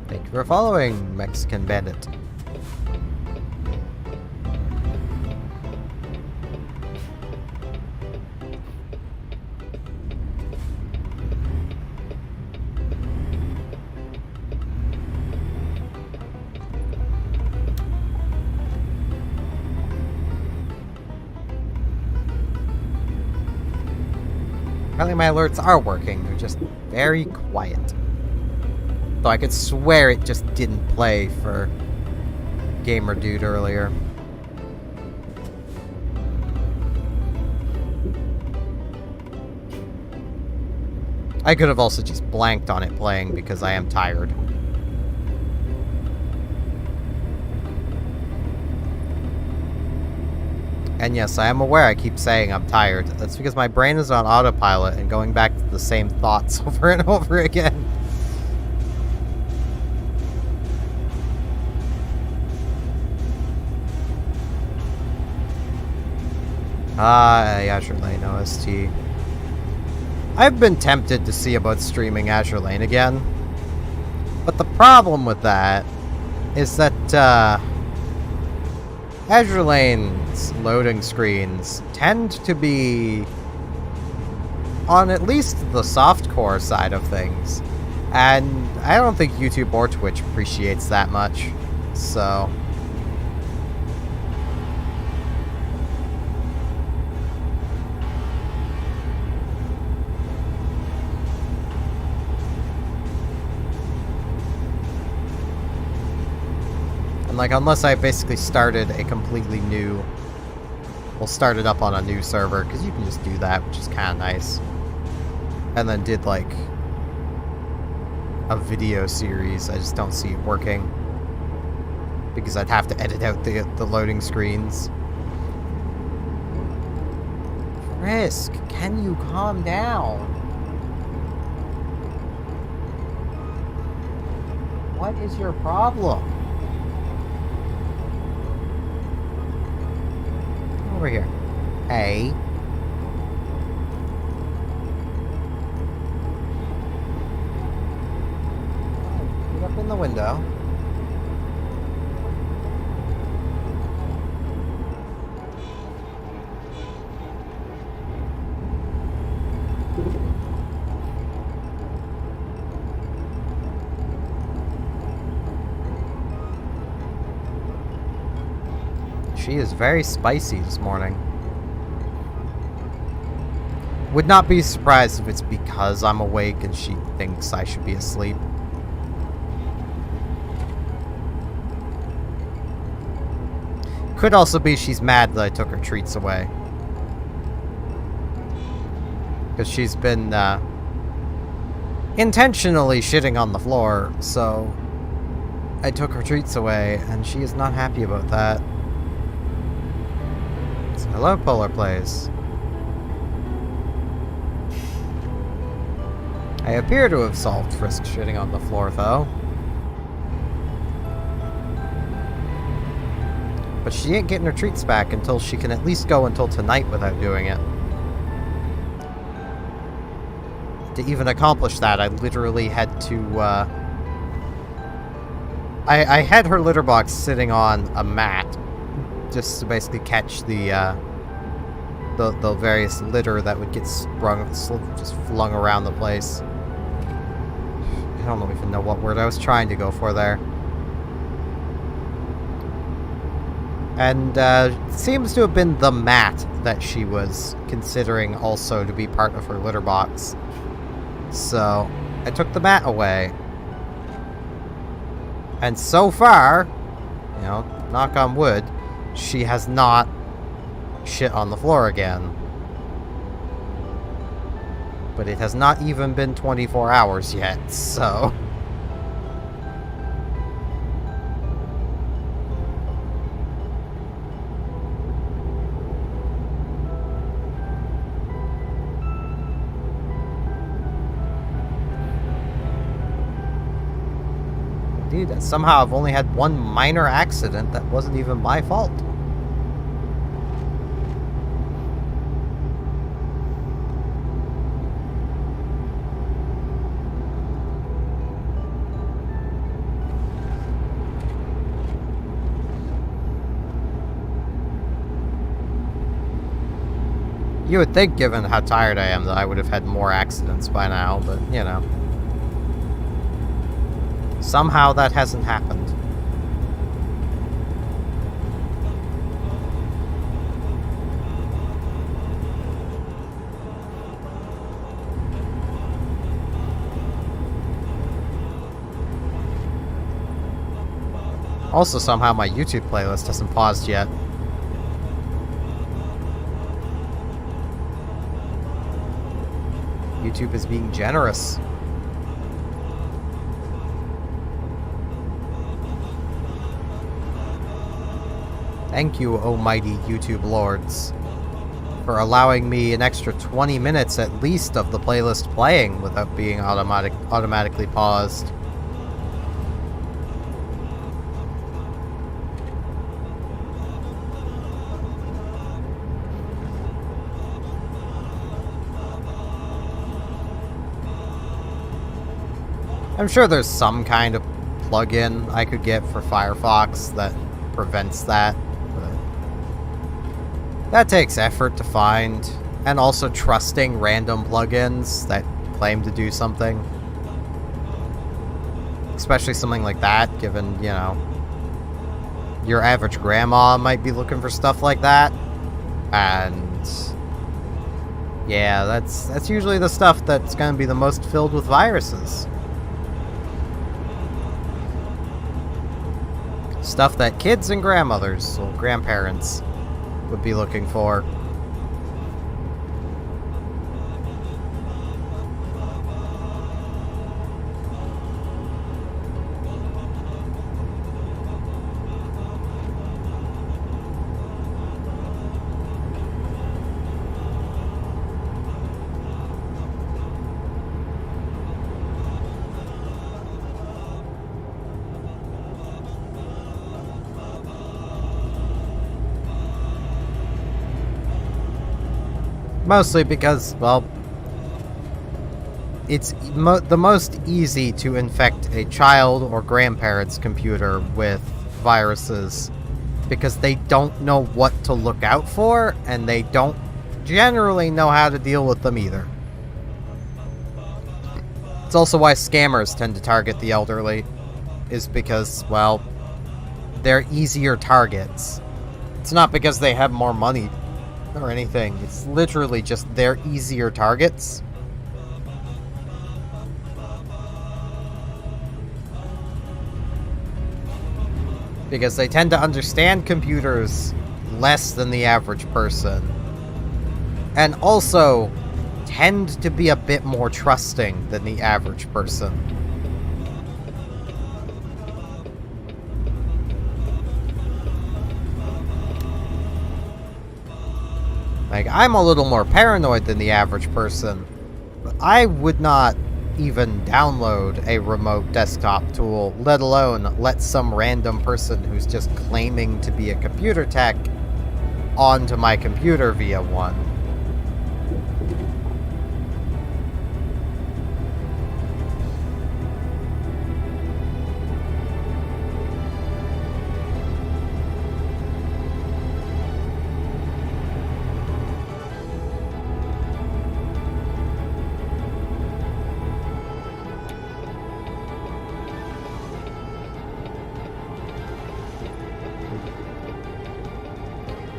Thank you for following, Mexican Bandit. Apparently my alerts are working, they're just very quiet. Though I could swear it just didn't play for Gamer Dude earlier. I could have also just blanked on it playing because I am tired. And yes, I am aware I keep saying I'm tired. That's because my brain is on autopilot and going back to the same thoughts over and over again. Azure Lane OST. I've been tempted to see about streaming Azure Lane again. But the problem with that is that, Azure Lane's loading screens tend to be on at least the softcore side of things. And I don't think YouTube or Twitch appreciates that much. So... and like, unless I basically started a completely new... We'll start it up on a new server, because you can just do that, which is kind of nice. And then did, like, a video series. I just don't see it working. Because I'd have to edit out the loading screens. Frisk, can you calm down? What is your problem? Over here. Hey. Get up in the window. She is very spicy this morning. Would not be surprised if it's because I'm awake and she thinks I should be asleep. Could also be she's mad that I took her treats away. Because she's been intentionally shitting on the floor, so I took her treats away, and she is not happy about that. So hello, Polar Plays. I appear to have solved Frisk shitting on the floor, though. But she ain't getting her treats back until she can at least go until tonight without doing it. To even accomplish that, I literally had to, I had her litter box sitting on a mat, just to basically catch the various litter that would get just flung around the place. I don't even know what word I was trying to go for there. And seems to have been the mat that she was considering also to be part of her litter box. So I took the mat away. And so far, you know, knock on wood, she has not shit on the floor again. But it has not even been 24 hours yet, so... Indeed, somehow I've only had one minor accident that wasn't even my fault. You would think, given how tired I am, that I would have had more accidents by now, but, you know. Somehow that hasn't happened. Also, somehow my YouTube playlist hasn't paused yet. YouTube is being generous. Thank you, almighty YouTube lords, for allowing me an extra 20 minutes at least of the playlist playing without being automatically paused. I'm sure there's some kind of plugin I could get for Firefox that prevents that. That takes effort to find, and also trusting random plugins that claim to do something. Especially something like that, given, you know, your average grandma might be looking for stuff like that. And yeah, that's usually the stuff that's going to be the most filled with viruses. Stuff that kids and grandmothers, or grandparents, would be looking for. Mostly because, well, it's the most easy to infect a child or grandparent's computer with viruses because they don't know what to look out for, and they don't generally know how to deal with them either. It's also why scammers tend to target the elderly, is because, well, they're easier targets. It's not because they have more money or anything. It's literally just they're easier targets. Because they tend to understand computers less than the average person. And also tend to be a bit more trusting than the average person. Like, I'm a little more paranoid than the average person, but I would not even download a remote desktop tool, let alone let some random person who's just claiming to be a computer tech onto my computer via one.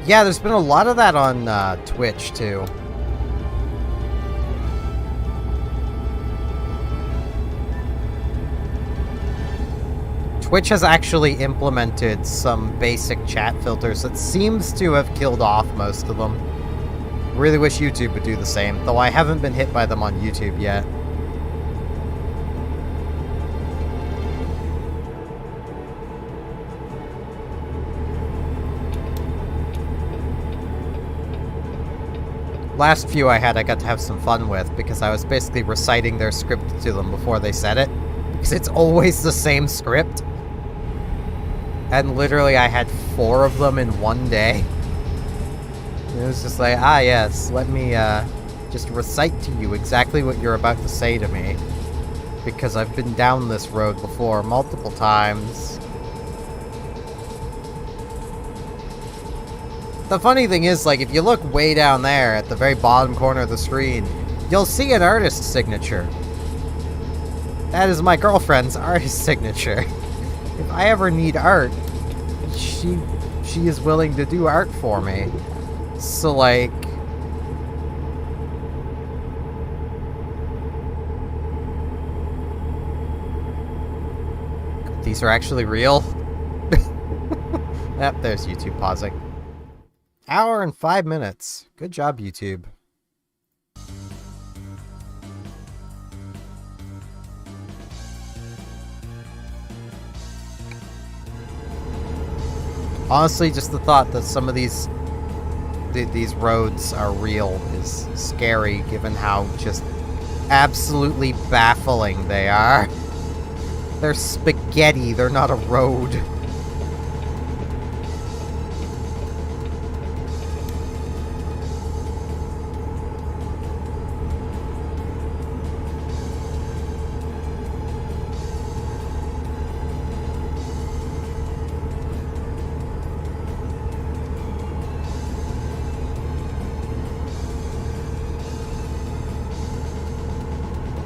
Yeah, there's been a lot of that on Twitch, too. Twitch has actually implemented some basic chat filters that seems to have killed off most of them. Really wish YouTube would do the same, though I haven't been hit by them on YouTube yet. Last few I had, I got to have some fun with, because I was basically reciting their script to them before they said it. Because it's always the same script. And literally I had 4 of them in one day. It was just like, ah yes, let me just recite to you exactly what you're about to say to me. Because I've been down this road before multiple times. The funny thing is, like, if you look way down there at the very bottom corner of the screen, you'll see an artist signature. That is my girlfriend's artist signature. If I ever need art, she is willing to do art for me. So, like... These are actually real? Yep, there's YouTube pausing. Hour and 5 minutes. Good job, YouTube. Honestly, just the thought that some of these roads are real is scary, given how just absolutely baffling they are. They're spaghetti, they're not a road.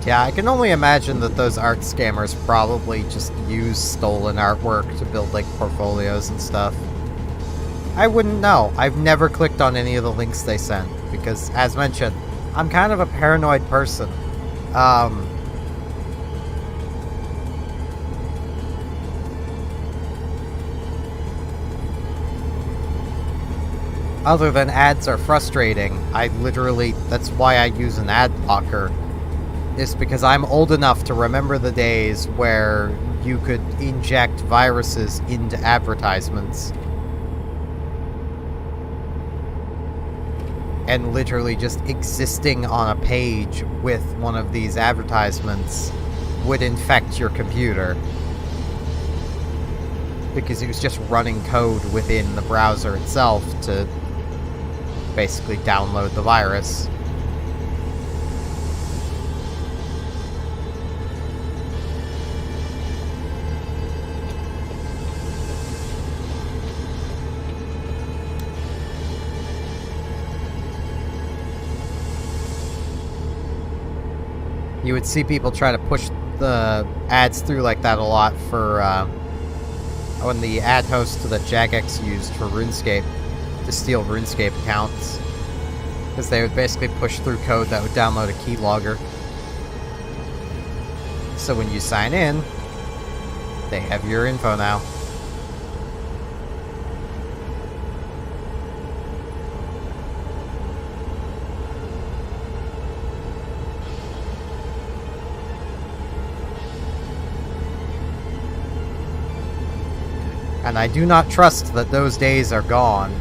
Yeah, I can only imagine that those art scammers probably just use stolen artwork to build, like, portfolios and stuff. I wouldn't know. I've never clicked on any of the links they sent, because, as mentioned, I'm kind of a paranoid person. Other than ads are frustrating, that's why I use an ad blocker. Is because I'm old enough to remember the days where you could inject viruses into advertisements. And literally just existing on a page with one of these advertisements would infect your computer. Because it was just running code within the browser itself to basically download the virus. You would see people try to push the ads through like that a lot for, when the ad host that Jagex used for RuneScape to steal RuneScape accounts. Because they would basically push through code that would download a keylogger. So when you sign in, they have your info now. And I do not trust that those days are gone.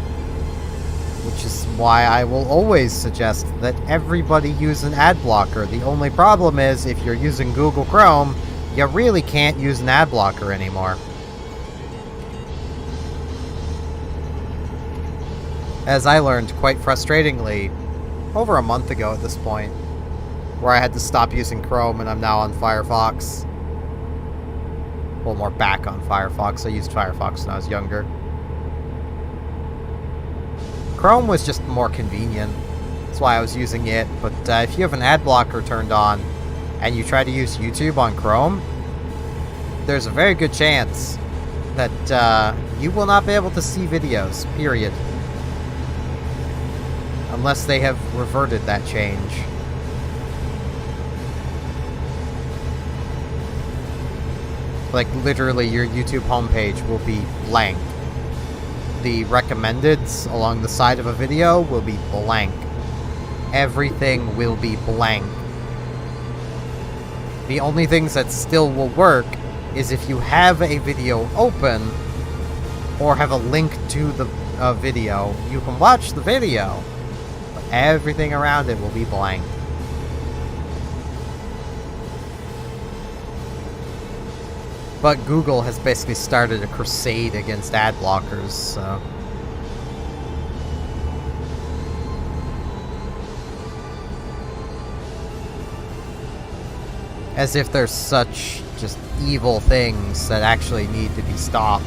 Which is why I will always suggest that everybody use an ad blocker. The only problem is, if you're using Google Chrome, you really can't use an ad blocker anymore. As I learned quite frustratingly over a month ago at this point, where I had to stop using Chrome and I'm now on Firefox. Well, more back on Firefox. I used Firefox when I was younger. Chrome was just more convenient. That's why I was using it. But if you have an ad blocker turned on and you try to use YouTube on Chrome, there's a very good chance that you will not be able to see videos, period. Unless they have reverted that change. Like, literally, your YouTube homepage will be blank. The recommendeds along the side of a video will be blank. Everything will be blank. The only things that still will work is if you have a video open or have a link to the video. You can watch the video, but everything around it will be blank. But Google has basically started a crusade against ad blockers, so... As if there's such just evil things that actually need to be stopped.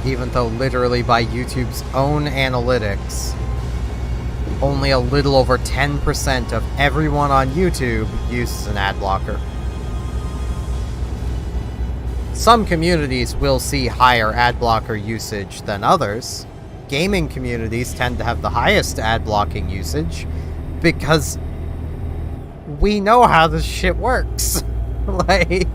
Even though literally by YouTube's own analytics, only a little over 10% of everyone on YouTube uses an ad blocker. Some communities will see higher ad blocker usage than others. Gaming communities tend to have the highest ad blocking usage because we know how this shit works. Like...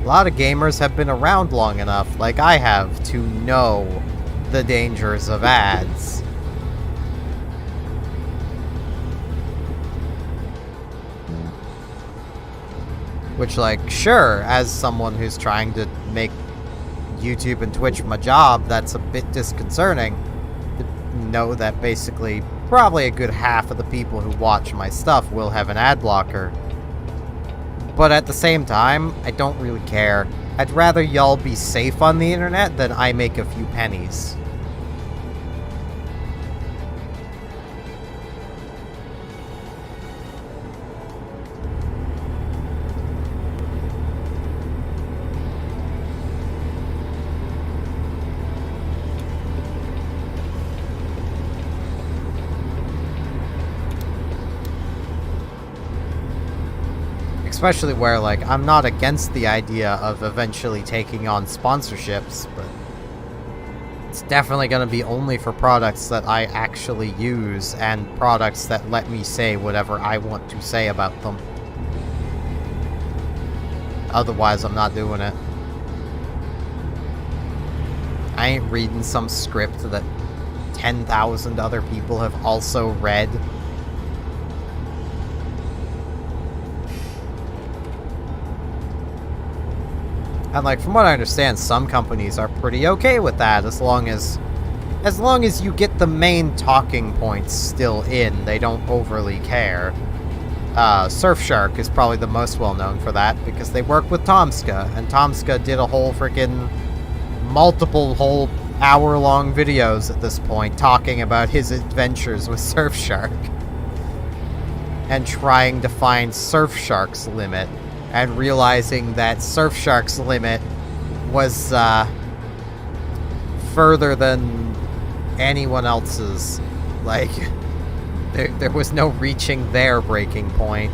A lot of gamers have been around long enough, like I have, to know the dangers of ads. Which, like, sure, as someone who's trying to make YouTube and Twitch my job, that's a bit disconcerting to know that basically probably a good half of the people who watch my stuff will have an ad blocker. But at the same time, I don't really care. I'd rather y'all be safe on the internet than I make a few pennies. Especially where, like, I'm not against the idea of eventually taking on sponsorships, but it's definitely going to be only for products that I actually use and products that let me say whatever I want to say about them. Otherwise, I'm not doing it. I ain't reading some script that 10,000 other people have also read. And, like, from what I understand, some companies are pretty okay with that, as long as you get the main talking points still in, they don't overly care. Surfshark is probably the most well-known for that, because they work with Tomska, and Tomska did a whole freaking multiple whole hour-long videos at this point, talking about his adventures with Surfshark. And trying to find Surfshark's limit. and realizing that Surfshark's limit was further than anyone else's. Like, there was no reaching their breaking point.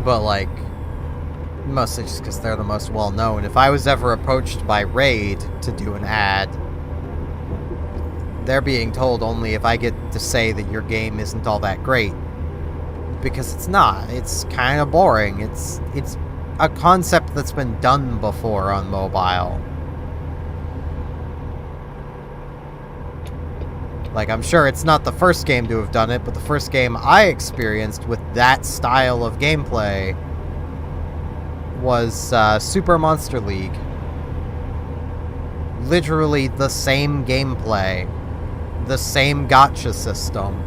But, like, mostly just because they're the most well-known. If I was ever approached by Raid to do an ad, they're being told only if I get to say that your game isn't all that great. Because it's not. It's kind of boring. It's a concept that's been done before on mobile. Like, I'm sure it's not the first game to have done it, but the first game I experienced with that style of gameplay was Super Monster League. Literally the same gameplay. The same gacha system.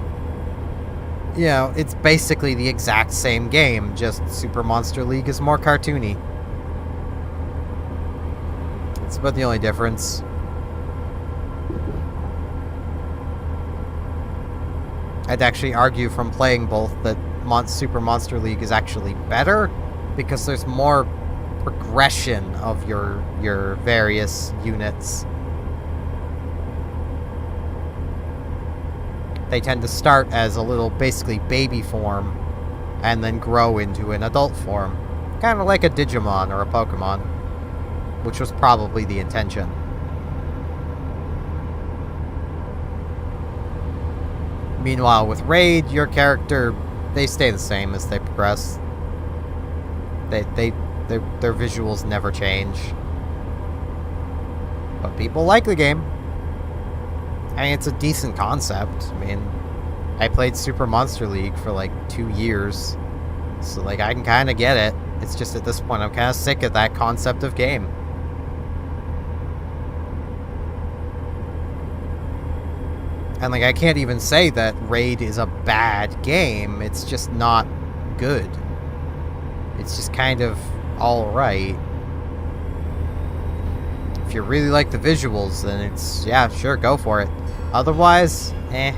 You know, it's basically the exact same game, just Super Monster League is more cartoony. That's about the only difference. I'd actually argue from playing both that Super Monster League is actually better, because there's more progression of your various units. They tend to start as a little, basically, baby form, and then grow into an adult form. Kind of like a Digimon or a Pokemon, which was probably the intention. Meanwhile, with Raid, your character, they stay the same as they progress. Their visuals never change. But people like the game. I mean, it's a decent concept. I mean, I played Super Monster League for like 2 years. So, like, I can kind of get it. It's just at this point, I'm kind of sick of that concept of game. And, like, I can't even say that Raid is a bad game. It's just not good. It's just kind of alright. If you really like the visuals, then it's, yeah, sure, go for it. Otherwise, eh.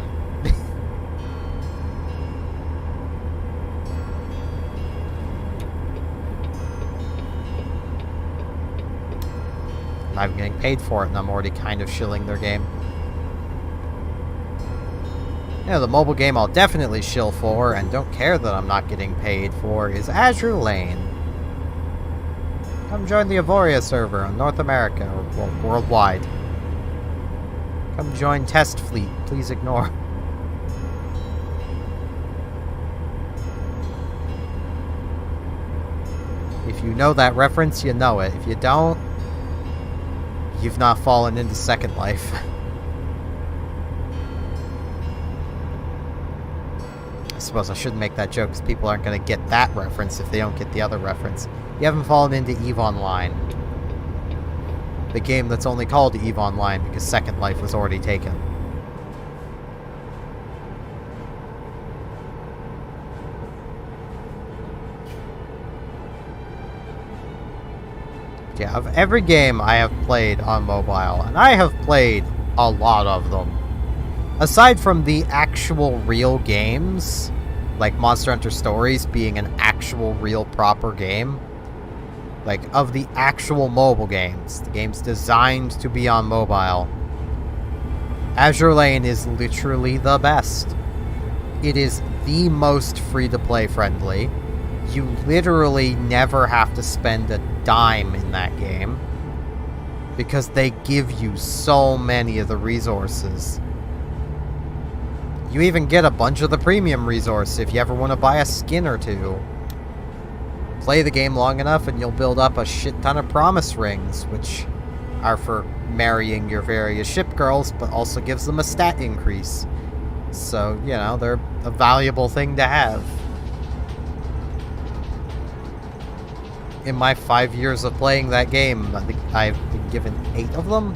I'm not even getting paid for it, and I'm already kind of shilling their game. You know, the mobile game I'll definitely shill for, and don't care that I'm not getting paid for, is Azure Lane. Come join the Avoria server on North America, or worldwide. Come join Test Fleet, please ignore. If you know that reference, you know it. If you don't, you've not fallen into Second Life. I suppose I shouldn't make that joke, because people aren't going to get that reference if they don't get the other reference. You haven't fallen into EVE Online. The game that's only called EVE Online because Second Life was already taken. Yeah, of every game I have played on mobile, and I have played a lot of them, aside from the actual real games, like Monster Hunter Stories being an actual real proper game, like of the actual mobile games, the games designed to be on mobile, Azure Lane is literally the best. It is the most free-to-play friendly. You literally never have to spend a dime in that game, because they give you so many of the resources. You even get a bunch of the premium resource if you ever want to buy a skin or two. Play the game long enough and you'll build up a shit ton of promise rings, which are for marrying your various ship girls, but also gives them a stat increase. So, you know, they're a valuable thing to have. In my 5 years of playing that game, I think I've been given 8 of them.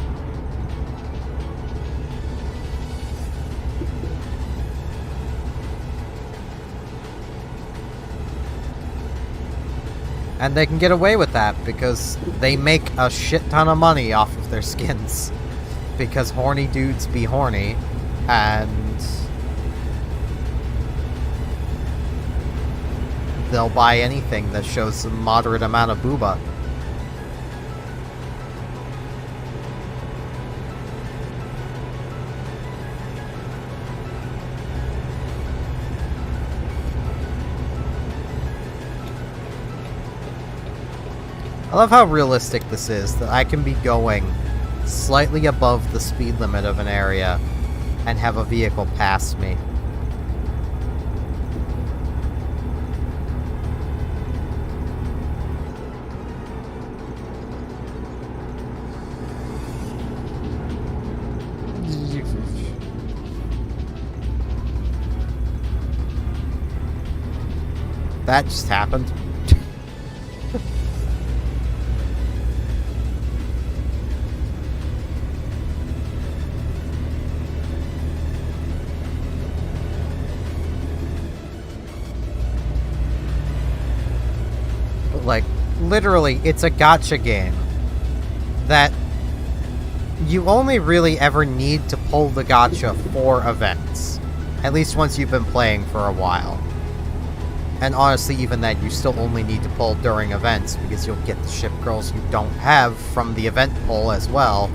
And they can get away with that because they make a shit ton of money off of their skins. Because horny dudes be horny, and they'll buy anything that shows some moderate amount of booba. I love how realistic this is, that I can be going slightly above the speed limit of an area and have a vehicle pass me. That just happened. Like, literally, it's a gacha game that you only really ever need to pull the gacha for events. At least once you've been playing for a while. And honestly, even then, you still only need to pull during events, because you'll get the ship girls you don't have from the event pull as well.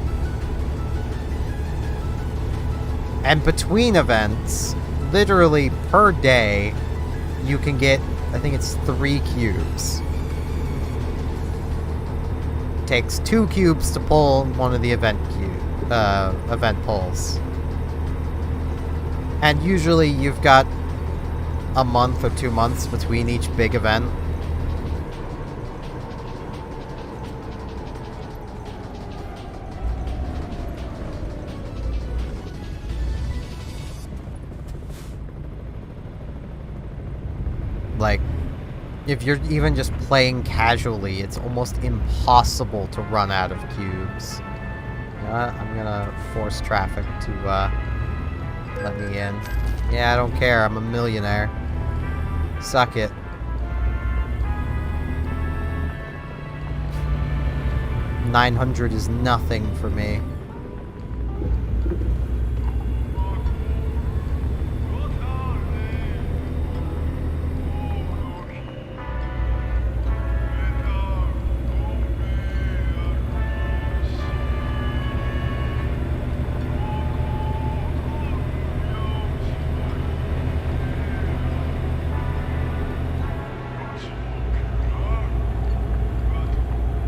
And between events, literally per day, you can get, I think it's 3 cubes. Takes 2 cubes to pull one of the event pulls. And usually you've got a month or 2 months between each big event. Like, if you're even just playing casually, it's almost impossible to run out of cubes. You know what? I'm gonna force traffic to let me in. Yeah, I don't care. I'm a millionaire. Suck it. $900 is nothing for me.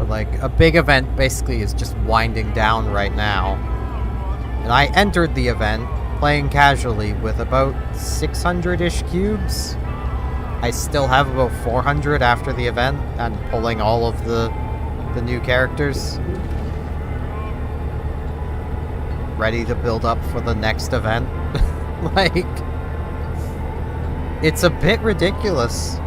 Like, a big event basically is just winding down right now. And I entered the event playing casually with about 600-ish cubes. I still have about 400 after the event and pulling all of the new characters. Ready to build up for the next event. Like, it's a bit ridiculous.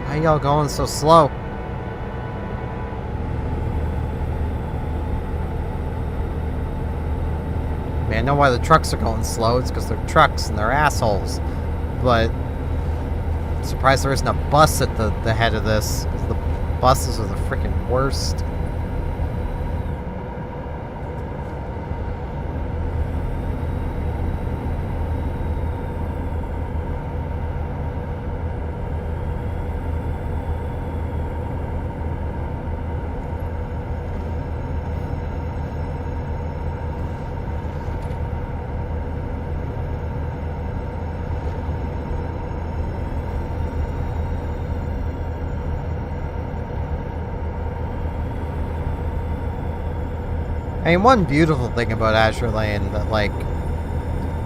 Why y'all going so slow? I mean, I know why the trucks are going slow. It's because they're trucks and they're assholes. But I'm surprised there isn't a bus at the head of this. 'Cause the buses are the freaking worst. I mean, one beautiful thing about Azure Lane that, like,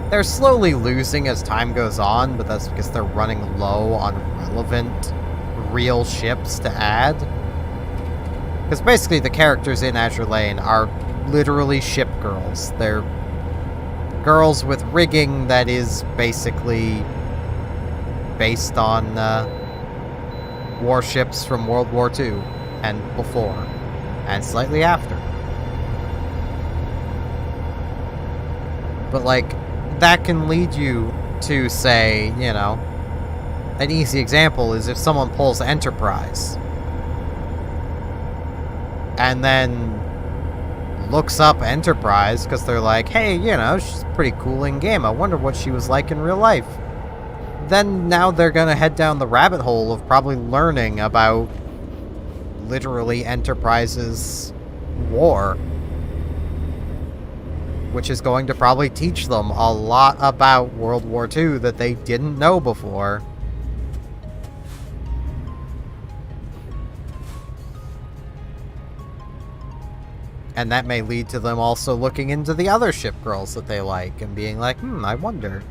they're slowly losing as time goes on, but that's because they're running low on relevant, real ships to add. Because basically the characters in Azure Lane are literally ship girls. They're girls with rigging that is basically based on warships from World War II and before, and slightly after. But, like, that can lead you to say, you know, an easy example is if someone pulls Enterprise and then looks up Enterprise because they're like, hey, you know, she's pretty cool in game. I wonder what she was like in real life. Then now they're gonna head down the rabbit hole of probably learning about literally Enterprise's war, which is going to probably teach them a lot about World War II that they didn't know before. And that may lead to them also looking into the other ship girls that they like and being like, I wonder.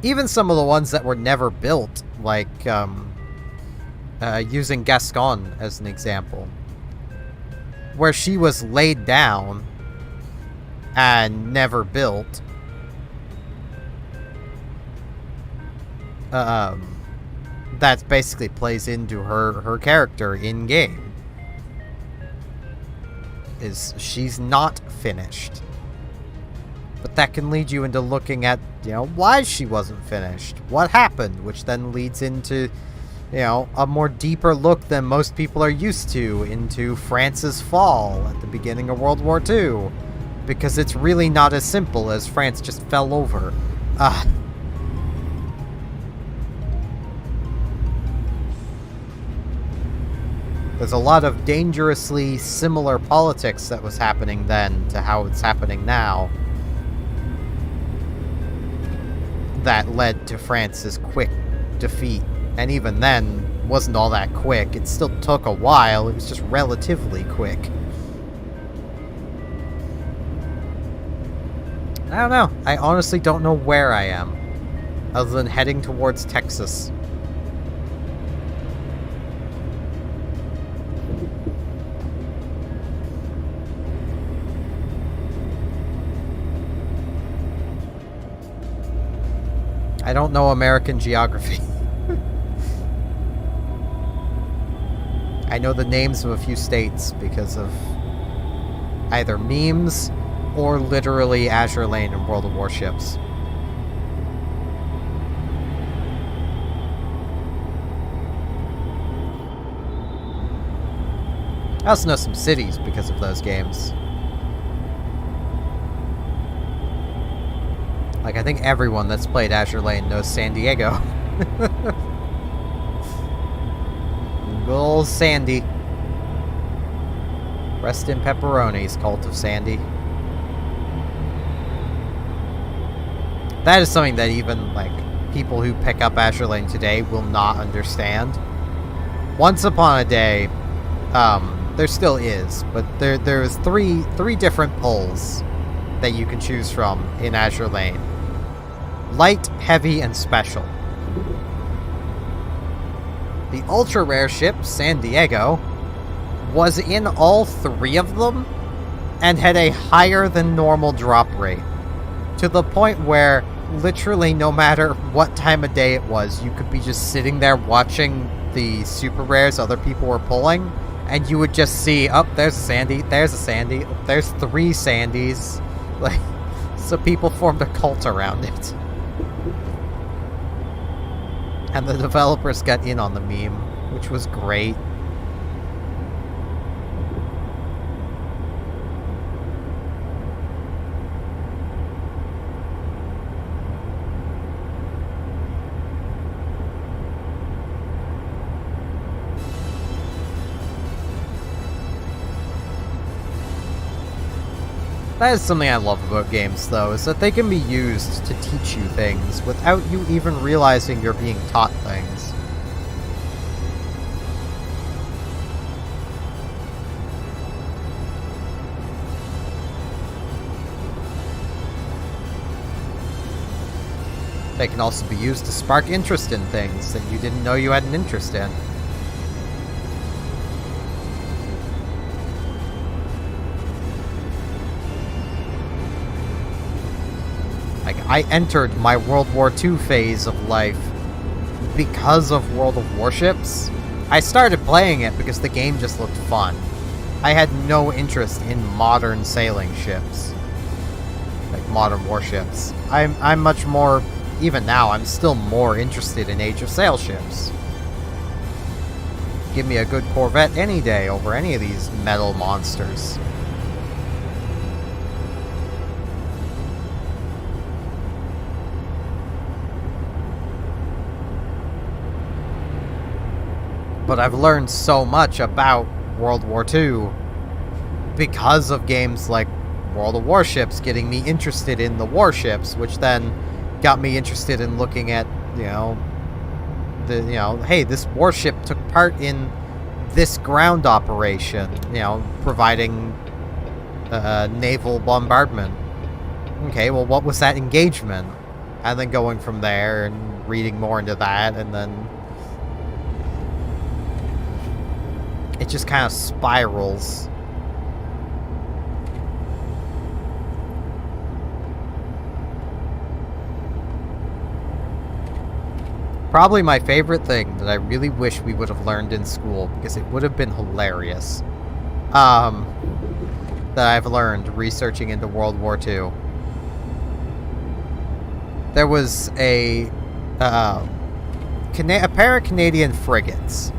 Even some of the ones that were never built, like, using Gascon as an example, where she was laid down and never built. That basically plays into her character in game. Is she's not finished. But that can lead you into looking at, you know, why she wasn't finished. What happened, which then leads into, you know, a more deeper look than most people are used to into France's fall at the beginning of World War II. Because it's really not as simple as France just fell over. There's a lot of dangerously similar politics that was happening then to how it's happening now that led to France's quick defeat. And even then, wasn't all that quick. It still took a while. It was just relatively quick. I don't know. I honestly don't know where I am, other than heading towards Texas. I don't know American geography. I know the names of a few states because of either memes or literally Azure Lane and World of Warships. I also know some cities because of those games. Like, I think everyone that's played Azure Lane knows San Diego. Good old Sandy. Rest in pepperonis, Cult of Sandy. That is something that even, like, people who pick up Azure Lane today will not understand. Once upon a day, there still is, but there's three different pulls that you can choose from in Azure Lane. Light, heavy, and special. The ultra-rare ship, San Diego, was in all three of them and had a higher than normal drop rate. To the point where, literally no matter what time of day it was, you could be just sitting there watching the super rares other people were pulling, and you would just see, oh, there's a Sandy, there's a Sandy, there's 3 Sandys. Like, so people formed a cult around it. And the developers got in on the meme, which was great. That is something I love about games, though, is that they can be used to teach you things without you even realizing you're being taught things. They can also be used to spark interest in things that you didn't know you had an interest in. Like, I entered my World War II phase of life because of World of Warships. I started playing it because the game just looked fun. I had no interest in modern sailing ships. Like, modern warships. I'm much more... Even now, I'm still more interested in Age of Sail ships. Give me a good Corvette any day over any of these metal monsters. But I've learned so much about World War II because of games like World of Warships getting me interested in the warships, which then got me interested in looking at, hey, this warship took part in this ground operation, providing naval bombardment. Okay, well, what was that engagement? And then going from there and reading more into that, and then it just kind of spirals. Probably my favorite thing that I really wish we would have learned in school, because it would have been hilarious, that I've learned researching into World War II. There was a pair of Canadian frigates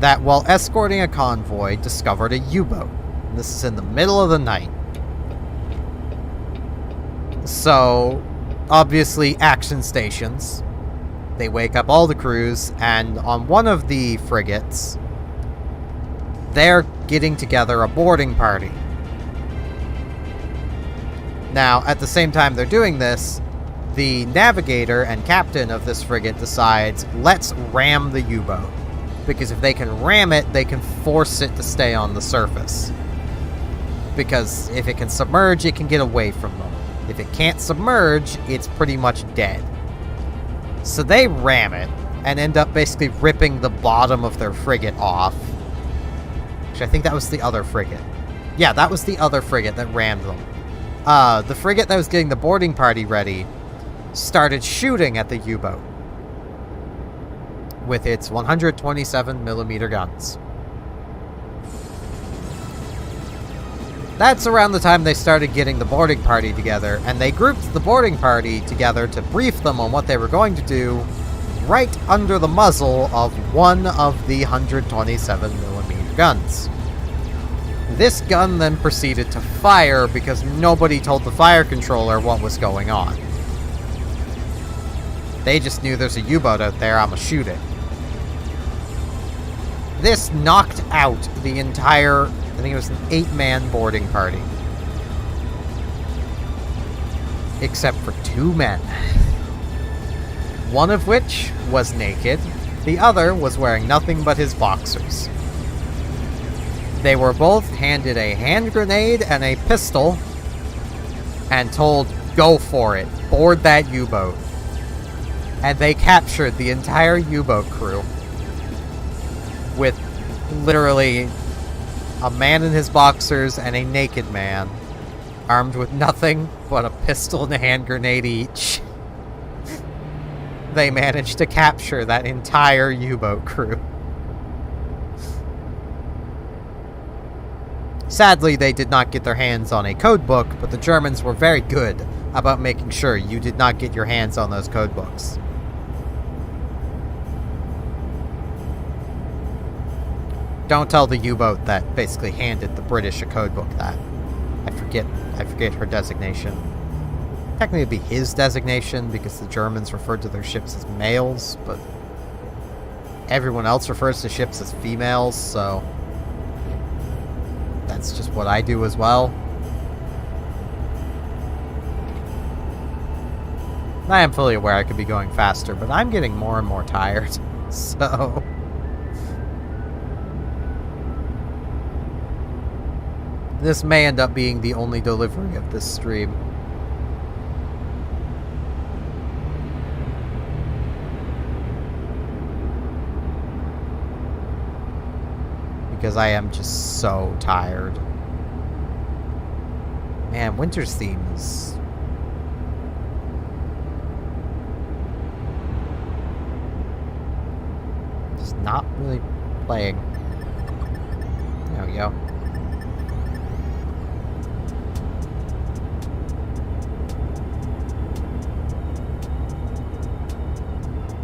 that, while escorting a convoy, discovered a U-boat. This is in the middle of the night. So, obviously, action stations. They wake up all the crews, and on one of the frigates, they're getting together a boarding party. Now, at the same time they're doing this, the navigator and captain of this frigate decides, let's ram the U-boat. Because if they can ram it, they can force it to stay on the surface. Because if it can submerge, it can get away from them. If it can't submerge, it's pretty much dead. So they ram it, and end up basically ripping the bottom of their frigate off. Actually, I think that was the other frigate. Yeah, that was the other frigate that rammed them. The frigate that was getting the boarding party ready started shooting at the U-boat with its 127mm guns. That's around the time they started getting the boarding party together, and they grouped the boarding party together to brief them on what they were going to do right under the muzzle of one of the 127mm guns. This gun then proceeded to fire because nobody told the fire controller what was going on. They just knew there's a U-boat out there, I'ma shoot it. This knocked out the entire, I think it was an 8-man boarding party. Except for 2 men. One of which was naked, the other was wearing nothing but his boxers. They were both handed a hand grenade and a pistol, and told, go for it, board that U-boat. And they captured the entire U-boat crew with literally a man in his boxers and a naked man, armed with nothing but a pistol and a hand grenade each. They managed to capture that entire U-boat crew. Sadly, they did not get their hands on a code book, but the Germans were very good about making sure you did not get your hands on those code books. Don't tell the U-boat that basically handed the British a code book that. I forget her designation. Technically it'd be his designation because the Germans referred to their ships as males, but everyone else refers to ships as females, so that's just what I do as well. I am fully aware I could be going faster, but I'm getting more and more tired, so this may end up being the only delivery of this stream. because I am just so tired. Man, Winter's theme is... just not really playing. There we go.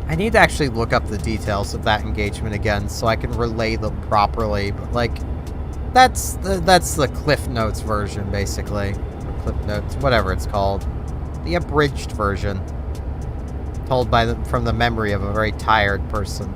I need to actually look up the details of that engagement again so I can relay them properly, but like, that's the Cliff Notes version, basically. Or Cliff Notes, whatever it's called. The abridged version. Told from the memory of a very tired person.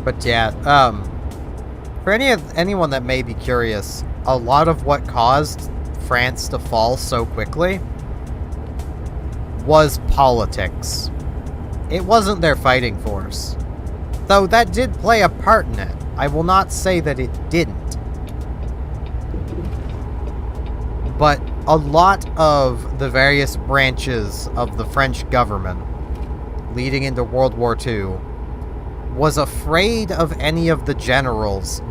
But yeah, for anyone that may be curious, a lot of what caused France to fall so quickly was politics. It wasn't their fighting force. Though that did play a part in it. I will not say that it didn't. But a lot of the various branches of the French government leading into World War II was afraid of any of the generals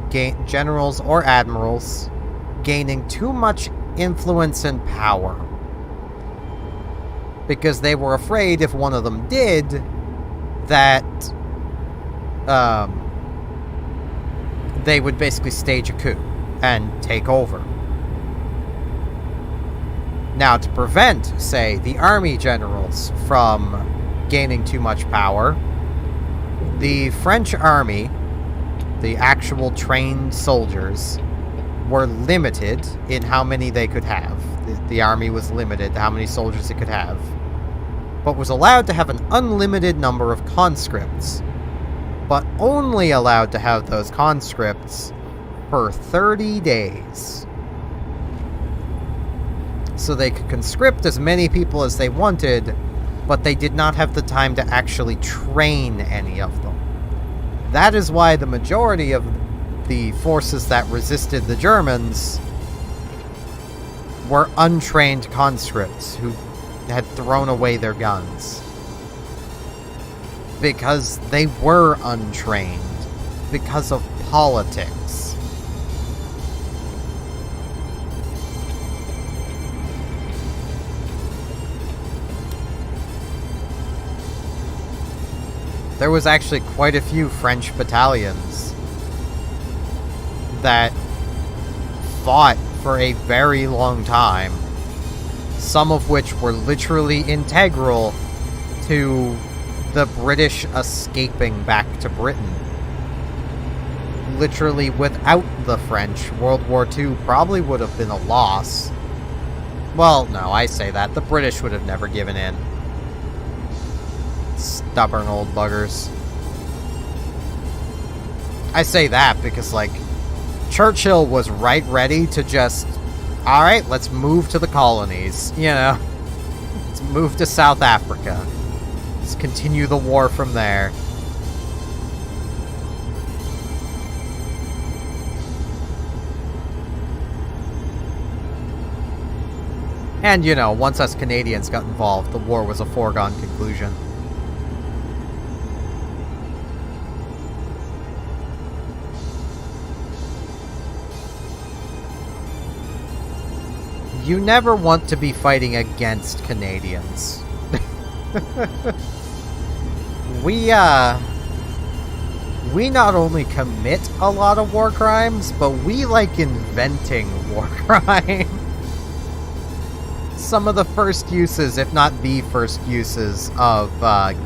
or admirals gaining too much influence and power. Because they were afraid if one of them did, that they would basically stage a coup and take over. Now, to prevent, say, the army generals from gaining too much power, the French army, the actual trained soldiers, were limited in how many they could have. The army was limited to how many soldiers it could have, but was allowed to have an unlimited number of conscripts, but only allowed to have those conscripts for 30 days. So they could conscript as many people as they wanted, but they did not have the time to actually train any of them. That is why the majority of the forces that resisted the Germans were untrained conscripts who had thrown away their guns. Because they were untrained. Because of politics. There was actually quite a few French battalions that fought for a very long time, some of which were literally integral to the British escaping back to Britain. Literally, without the French, World War II probably would have been a loss. Well, no, I say that. The British would have never given in. Stubborn old buggers. I say that because, like, Churchill was right ready to just, alright, let's move to the colonies, you know? Let's move to South Africa. Let's continue the war from there. And, you know, once us Canadians got involved, the war was a foregone conclusion. You never want to be fighting against Canadians. We not only commit a lot of war crimes, but we like inventing war crimes. some of the first uses, if not the first uses, of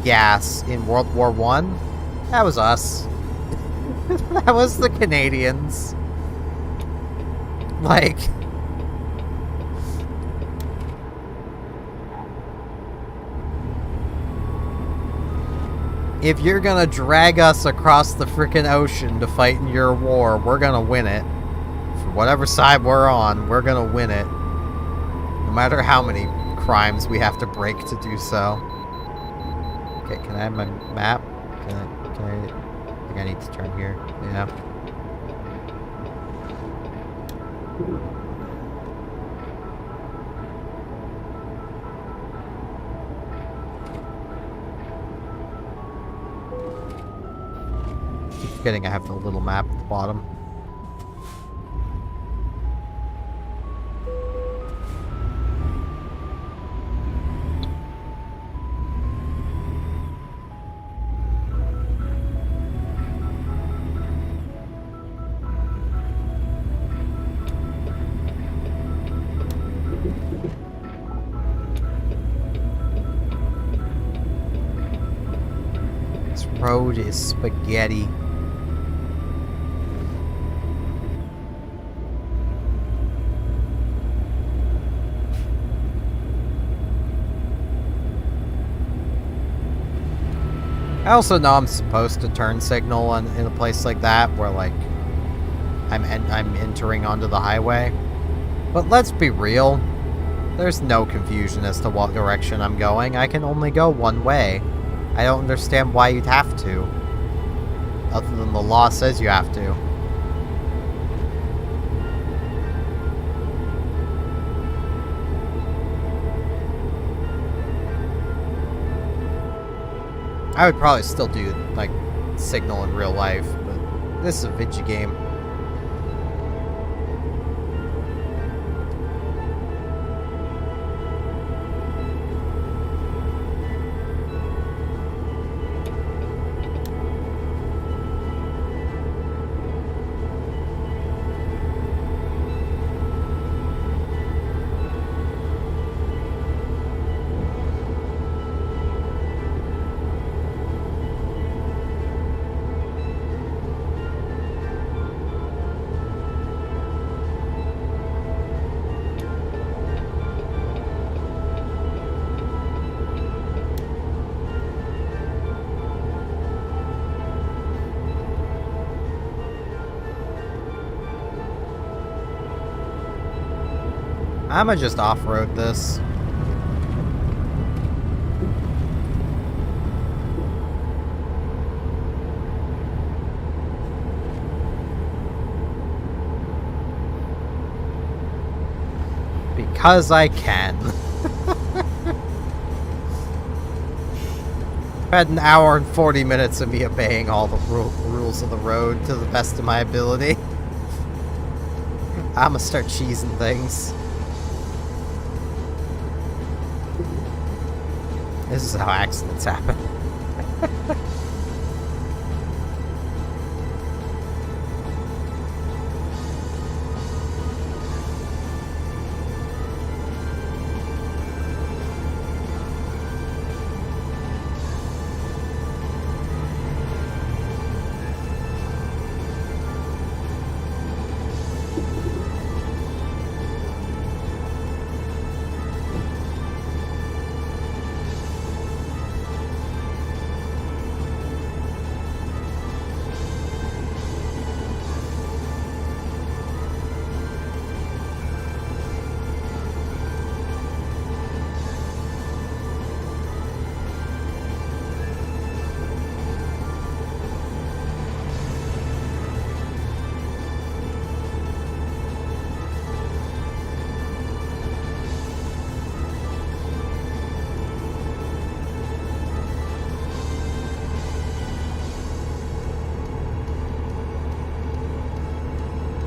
gas in World War One. That was us. That was the Canadians. Like... if you're gonna drag us across the frickin' ocean to fight in your war, we're gonna win it. For whatever side we're on, we're gonna win it. No matter how many crimes we have to break to do so. Okay, can I have my map? Can I think I need to turn here. Yeah. Keep forgetting I have the little map at the bottom. This road is spaghetti. I also know I'm supposed to turn signal in a place like that where, like, I'm entering onto the highway. But let's be real. There's no confusion as to what direction I'm going. I can only go one way. I don't understand why you'd have to. Other than the law says you have to. I would probably still do, like, signal in real life, but this is a video game. I'ma just off-road this. Because I can. I've had an hour and 40 minutes of me obeying all the rules of the road to the best of my ability. I'ma start cheesing things. This is how accidents happen.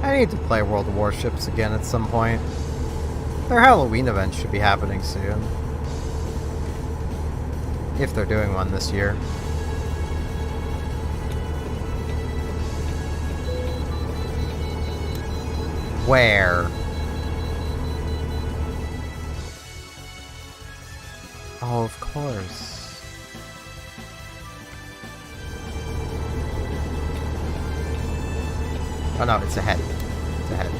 I need to play World of Warships again at some point. Their Halloween event should be happening soon. If they're doing one this year. Where? Oh, of course. Oh no, it's ahead. It's ahead.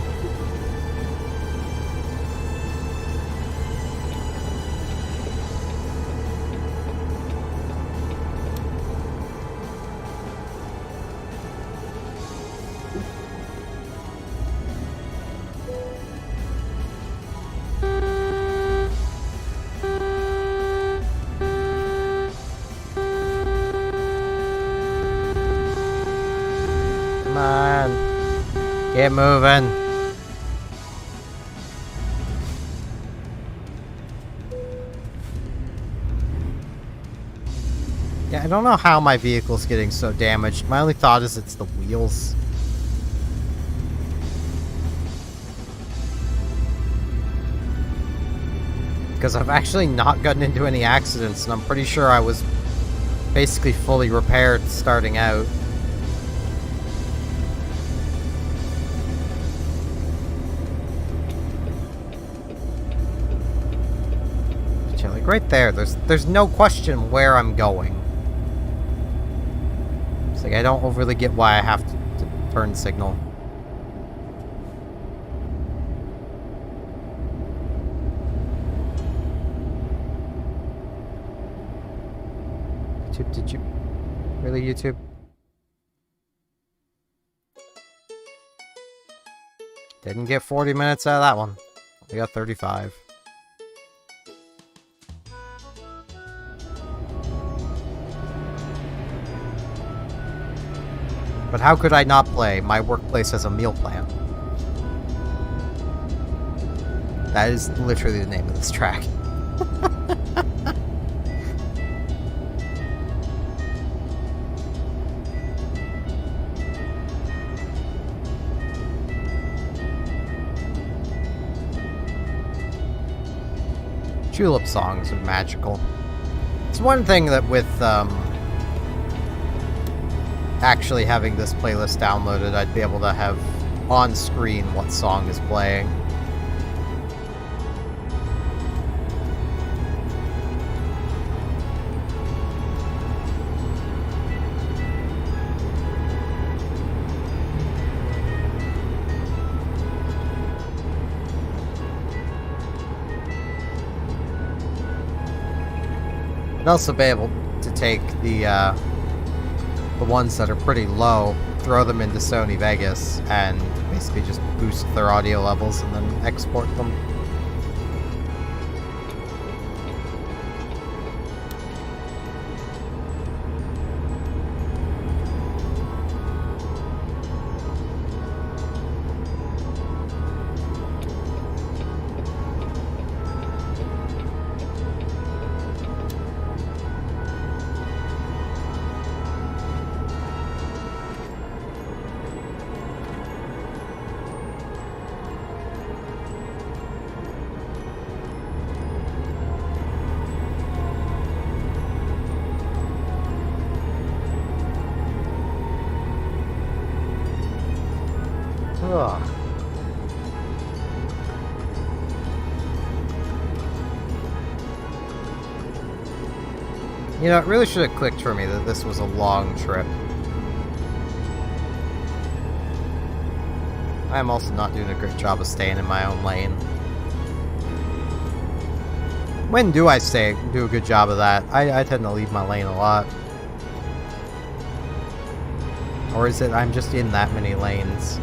Come on. Get moving. Yeah, I don't know how my vehicle's getting so damaged. My only thought is it's the wheels. Because I've actually not gotten into any accidents, and I'm pretty sure I was basically fully repaired starting out. So, like, right there, there's no question where I'm going. It's like I don't really get why I have to turn signal. YouTube, did you... Really, YouTube? Didn't get 40 minutes out of that one. We got 35. But how could I not play? My workplace has a meal plan. That is literally the name of this track. Julep songs are magical. It's one thing that with actually having this playlist downloaded, I'd be able to have on screen what song is playing. I'd also be able to take the ones that are pretty low, throw them into Sony Vegas, and basically just boost their audio levels and then export them. Ugh. You know, it really should have clicked for me that this was a long trip. I'm also not doing a great job of staying in my own lane. When do I do a good job of that? I tend to leave my lane a lot. Or is it I'm just in that many lanes?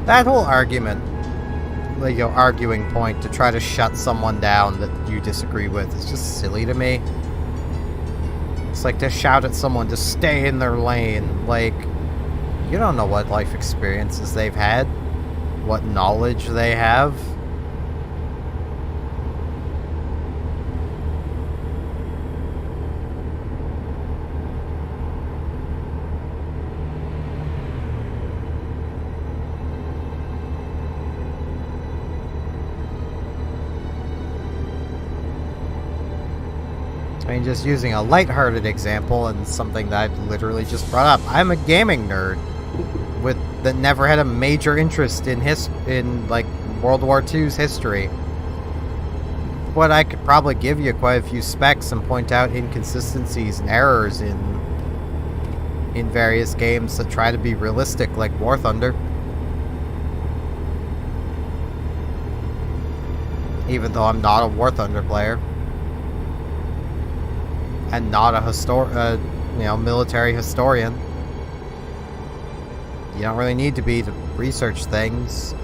That whole argument, like, you know, arguing point to try to shut someone down that you disagree with is just silly to me. It's like to shout at someone to stay in their lane. Like, you don't know what life experiences they've had, what knowledge they have. I I mean, just using a lighthearted example and something that I've literally just brought up. I'm a gaming nerd that never had a major interest in like World War II's history. But I could probably give you quite a few specs and point out inconsistencies and errors in various games that try to be realistic, like War Thunder. Even though I'm not a War Thunder player. And not a military historian. You don't really need to be to research things.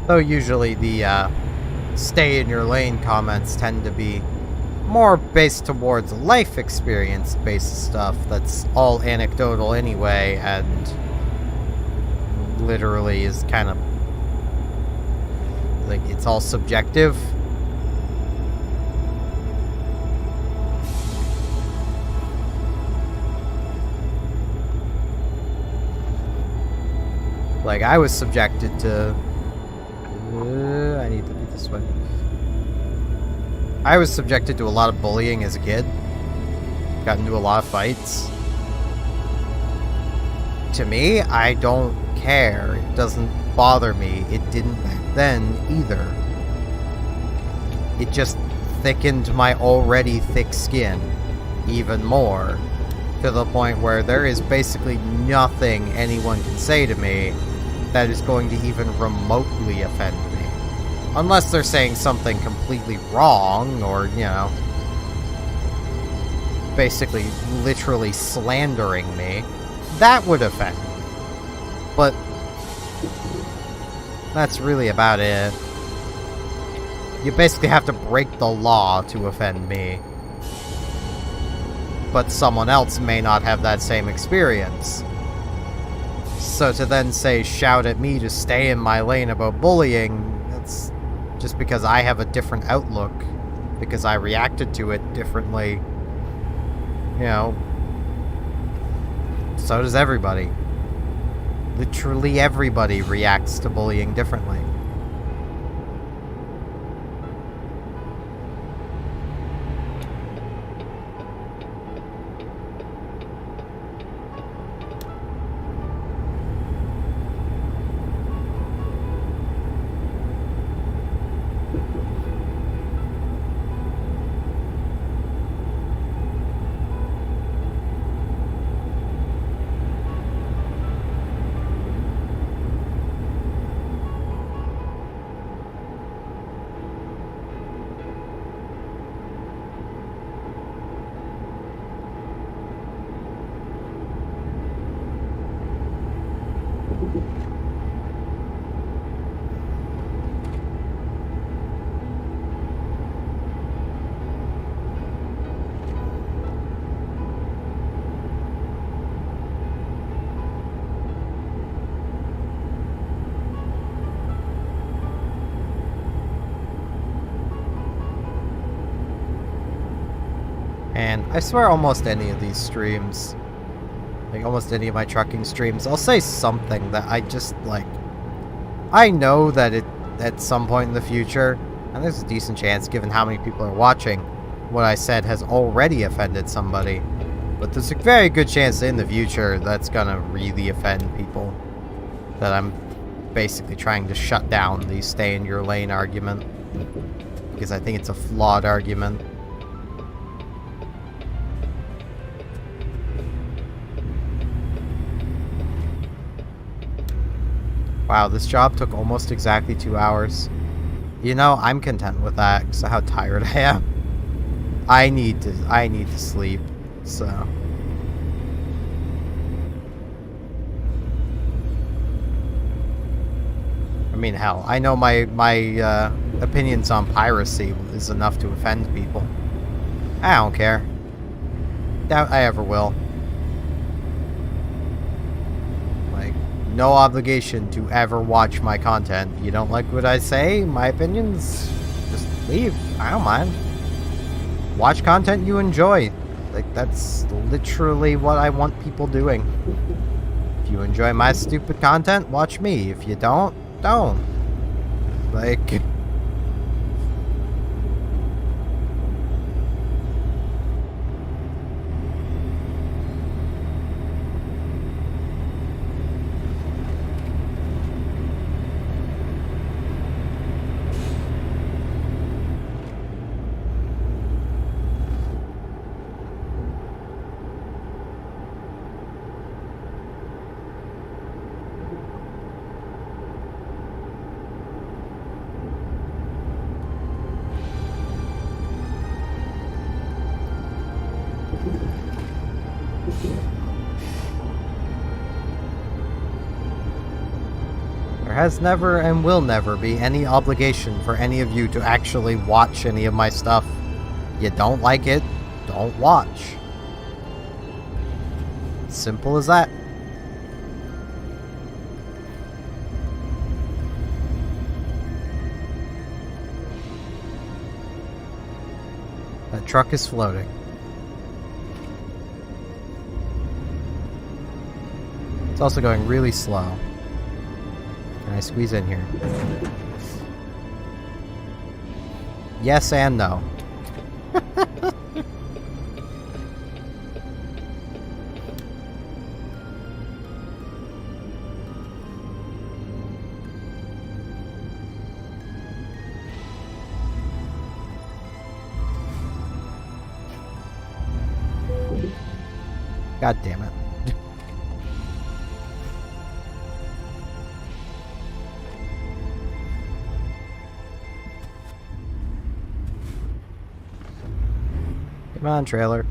Though usually the stay in your lane comments tend to be more based towards life experience based stuff that's all anecdotal anyway and literally is kind of like it's all subjective. Like I was subjected to I need to be this way. I was subjected to a lot of bullying as a kid. Got into a lot of fights. To me, I don't care. It doesn't bother me. It didn't back then either. It just thickened my already thick skin even more. To the point where there is basically nothing anyone can say to me that is going to even remotely offend me. Unless they're saying something completely wrong, or, you know, basically literally slandering me. That would offend me. But that's really about it. You basically have to break the law to offend me. But someone else may not have that same experience. So to then say, shout at me to stay in my lane about bullying, that's just because I have a different outlook, because I reacted to it differently. You know, so does everybody. Literally everybody reacts to bullying differently. And I swear almost any of these streams, like almost any of my trucking streams, I'll say something that I just, like, I know that it, at some point in the future, and there's a decent chance given how many people are watching, what I said has already offended somebody. But there's a very good chance in the future that's gonna really offend people. That I'm basically trying to shut down the stay in your lane argument. Because I think it's a flawed argument. Wow, this job took almost exactly 2 hours. You know, I'm content with that because of how tired I am. I need to sleep, so. I mean, hell, I know my opinions on piracy is enough to offend people. I don't care. Doubt I ever will. Like, no obligation to ever watch my content. You don't like what I say, my opinions, just leave. I don't mind. Watch content you enjoy. Like, that's literally what I want people doing. If you enjoy my stupid content, watch me. If you don't, don't. Like... There has never and will never be any obligation for any of you to actually watch any of my stuff. You don't like it, don't watch. Simple as that. That truck is floating. It's also going really slow. Can I squeeze in here? Yes and no. God damn it. Come on, trailer.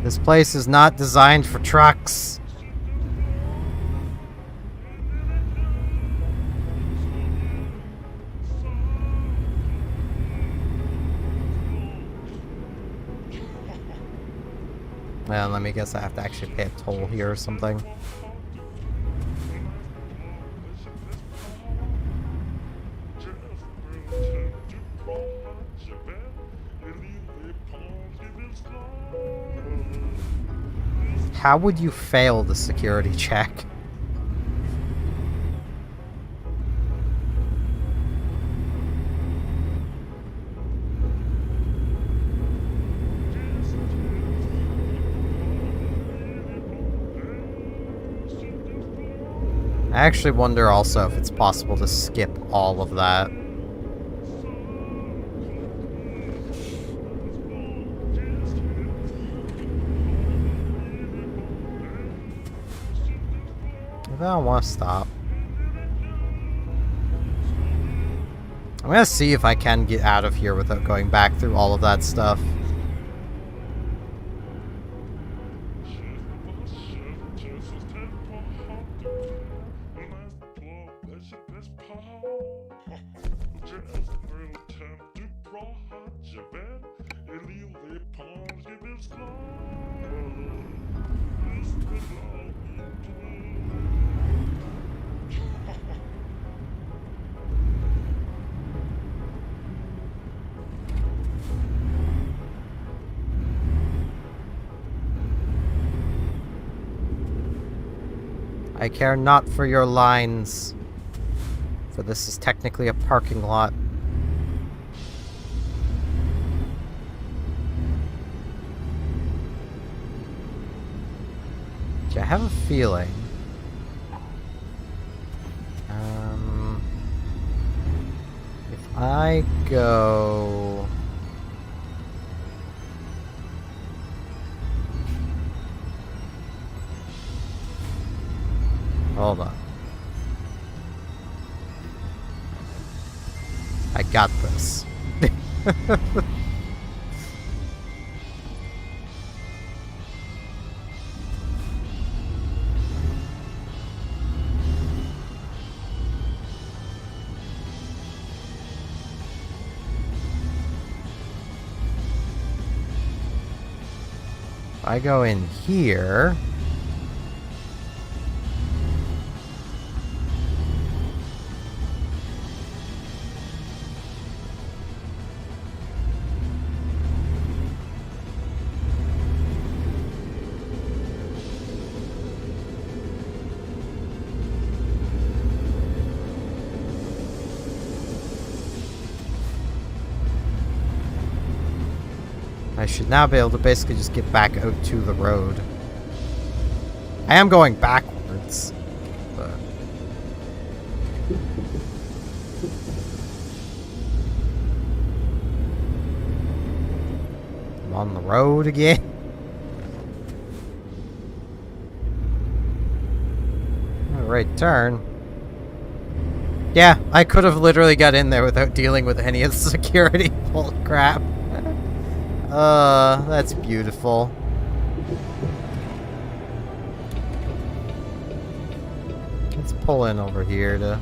This place is not designed for trucks. Well, let me guess I have to actually pay a toll here or something. How would you fail the security check? I actually wonder also if it's possible to skip all of that. I don't want to stop. I'm gonna see if I can get out of here without going back through all of that stuff. I care not for your lines, for this is technically a parking lot. I have a feeling. If I go... Hold on. I got this. I go in here. I should now be able to basically just get back out to the road. I am going backwards, but... I'm on the road again. Right turn. Yeah, I could have literally got in there without dealing with any of the security bull crap. That's beautiful. Let's pull in over here to...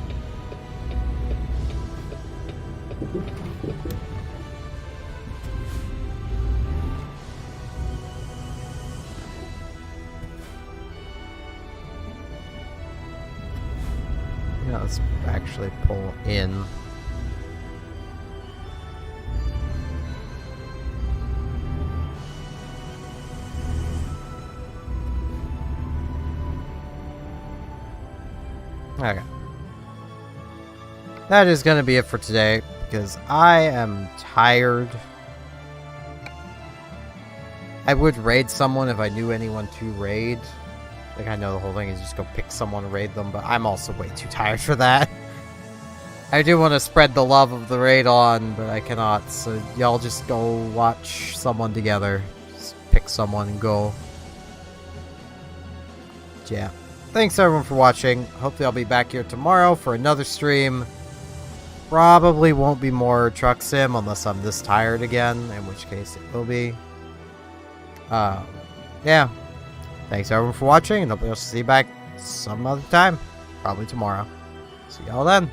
Yeah, let's actually pull in. Okay. That is going to be it for today, because I am tired. I would raid someone if I knew anyone to raid. Like, I know the whole thing is just go pick someone and raid them, but I'm also way too tired for that. I do want to spread the love of the raid on, but I cannot, so y'all just go watch someone together. Just pick someone and go. Yeah. Thanks everyone for watching. Hopefully I'll be back here tomorrow for another stream. Probably won't be more Truck Sim unless I'm this tired again, in which case it will be. Yeah. Thanks everyone for watching, and hopefully I'll see you back some other time. Probably tomorrow. See y'all then.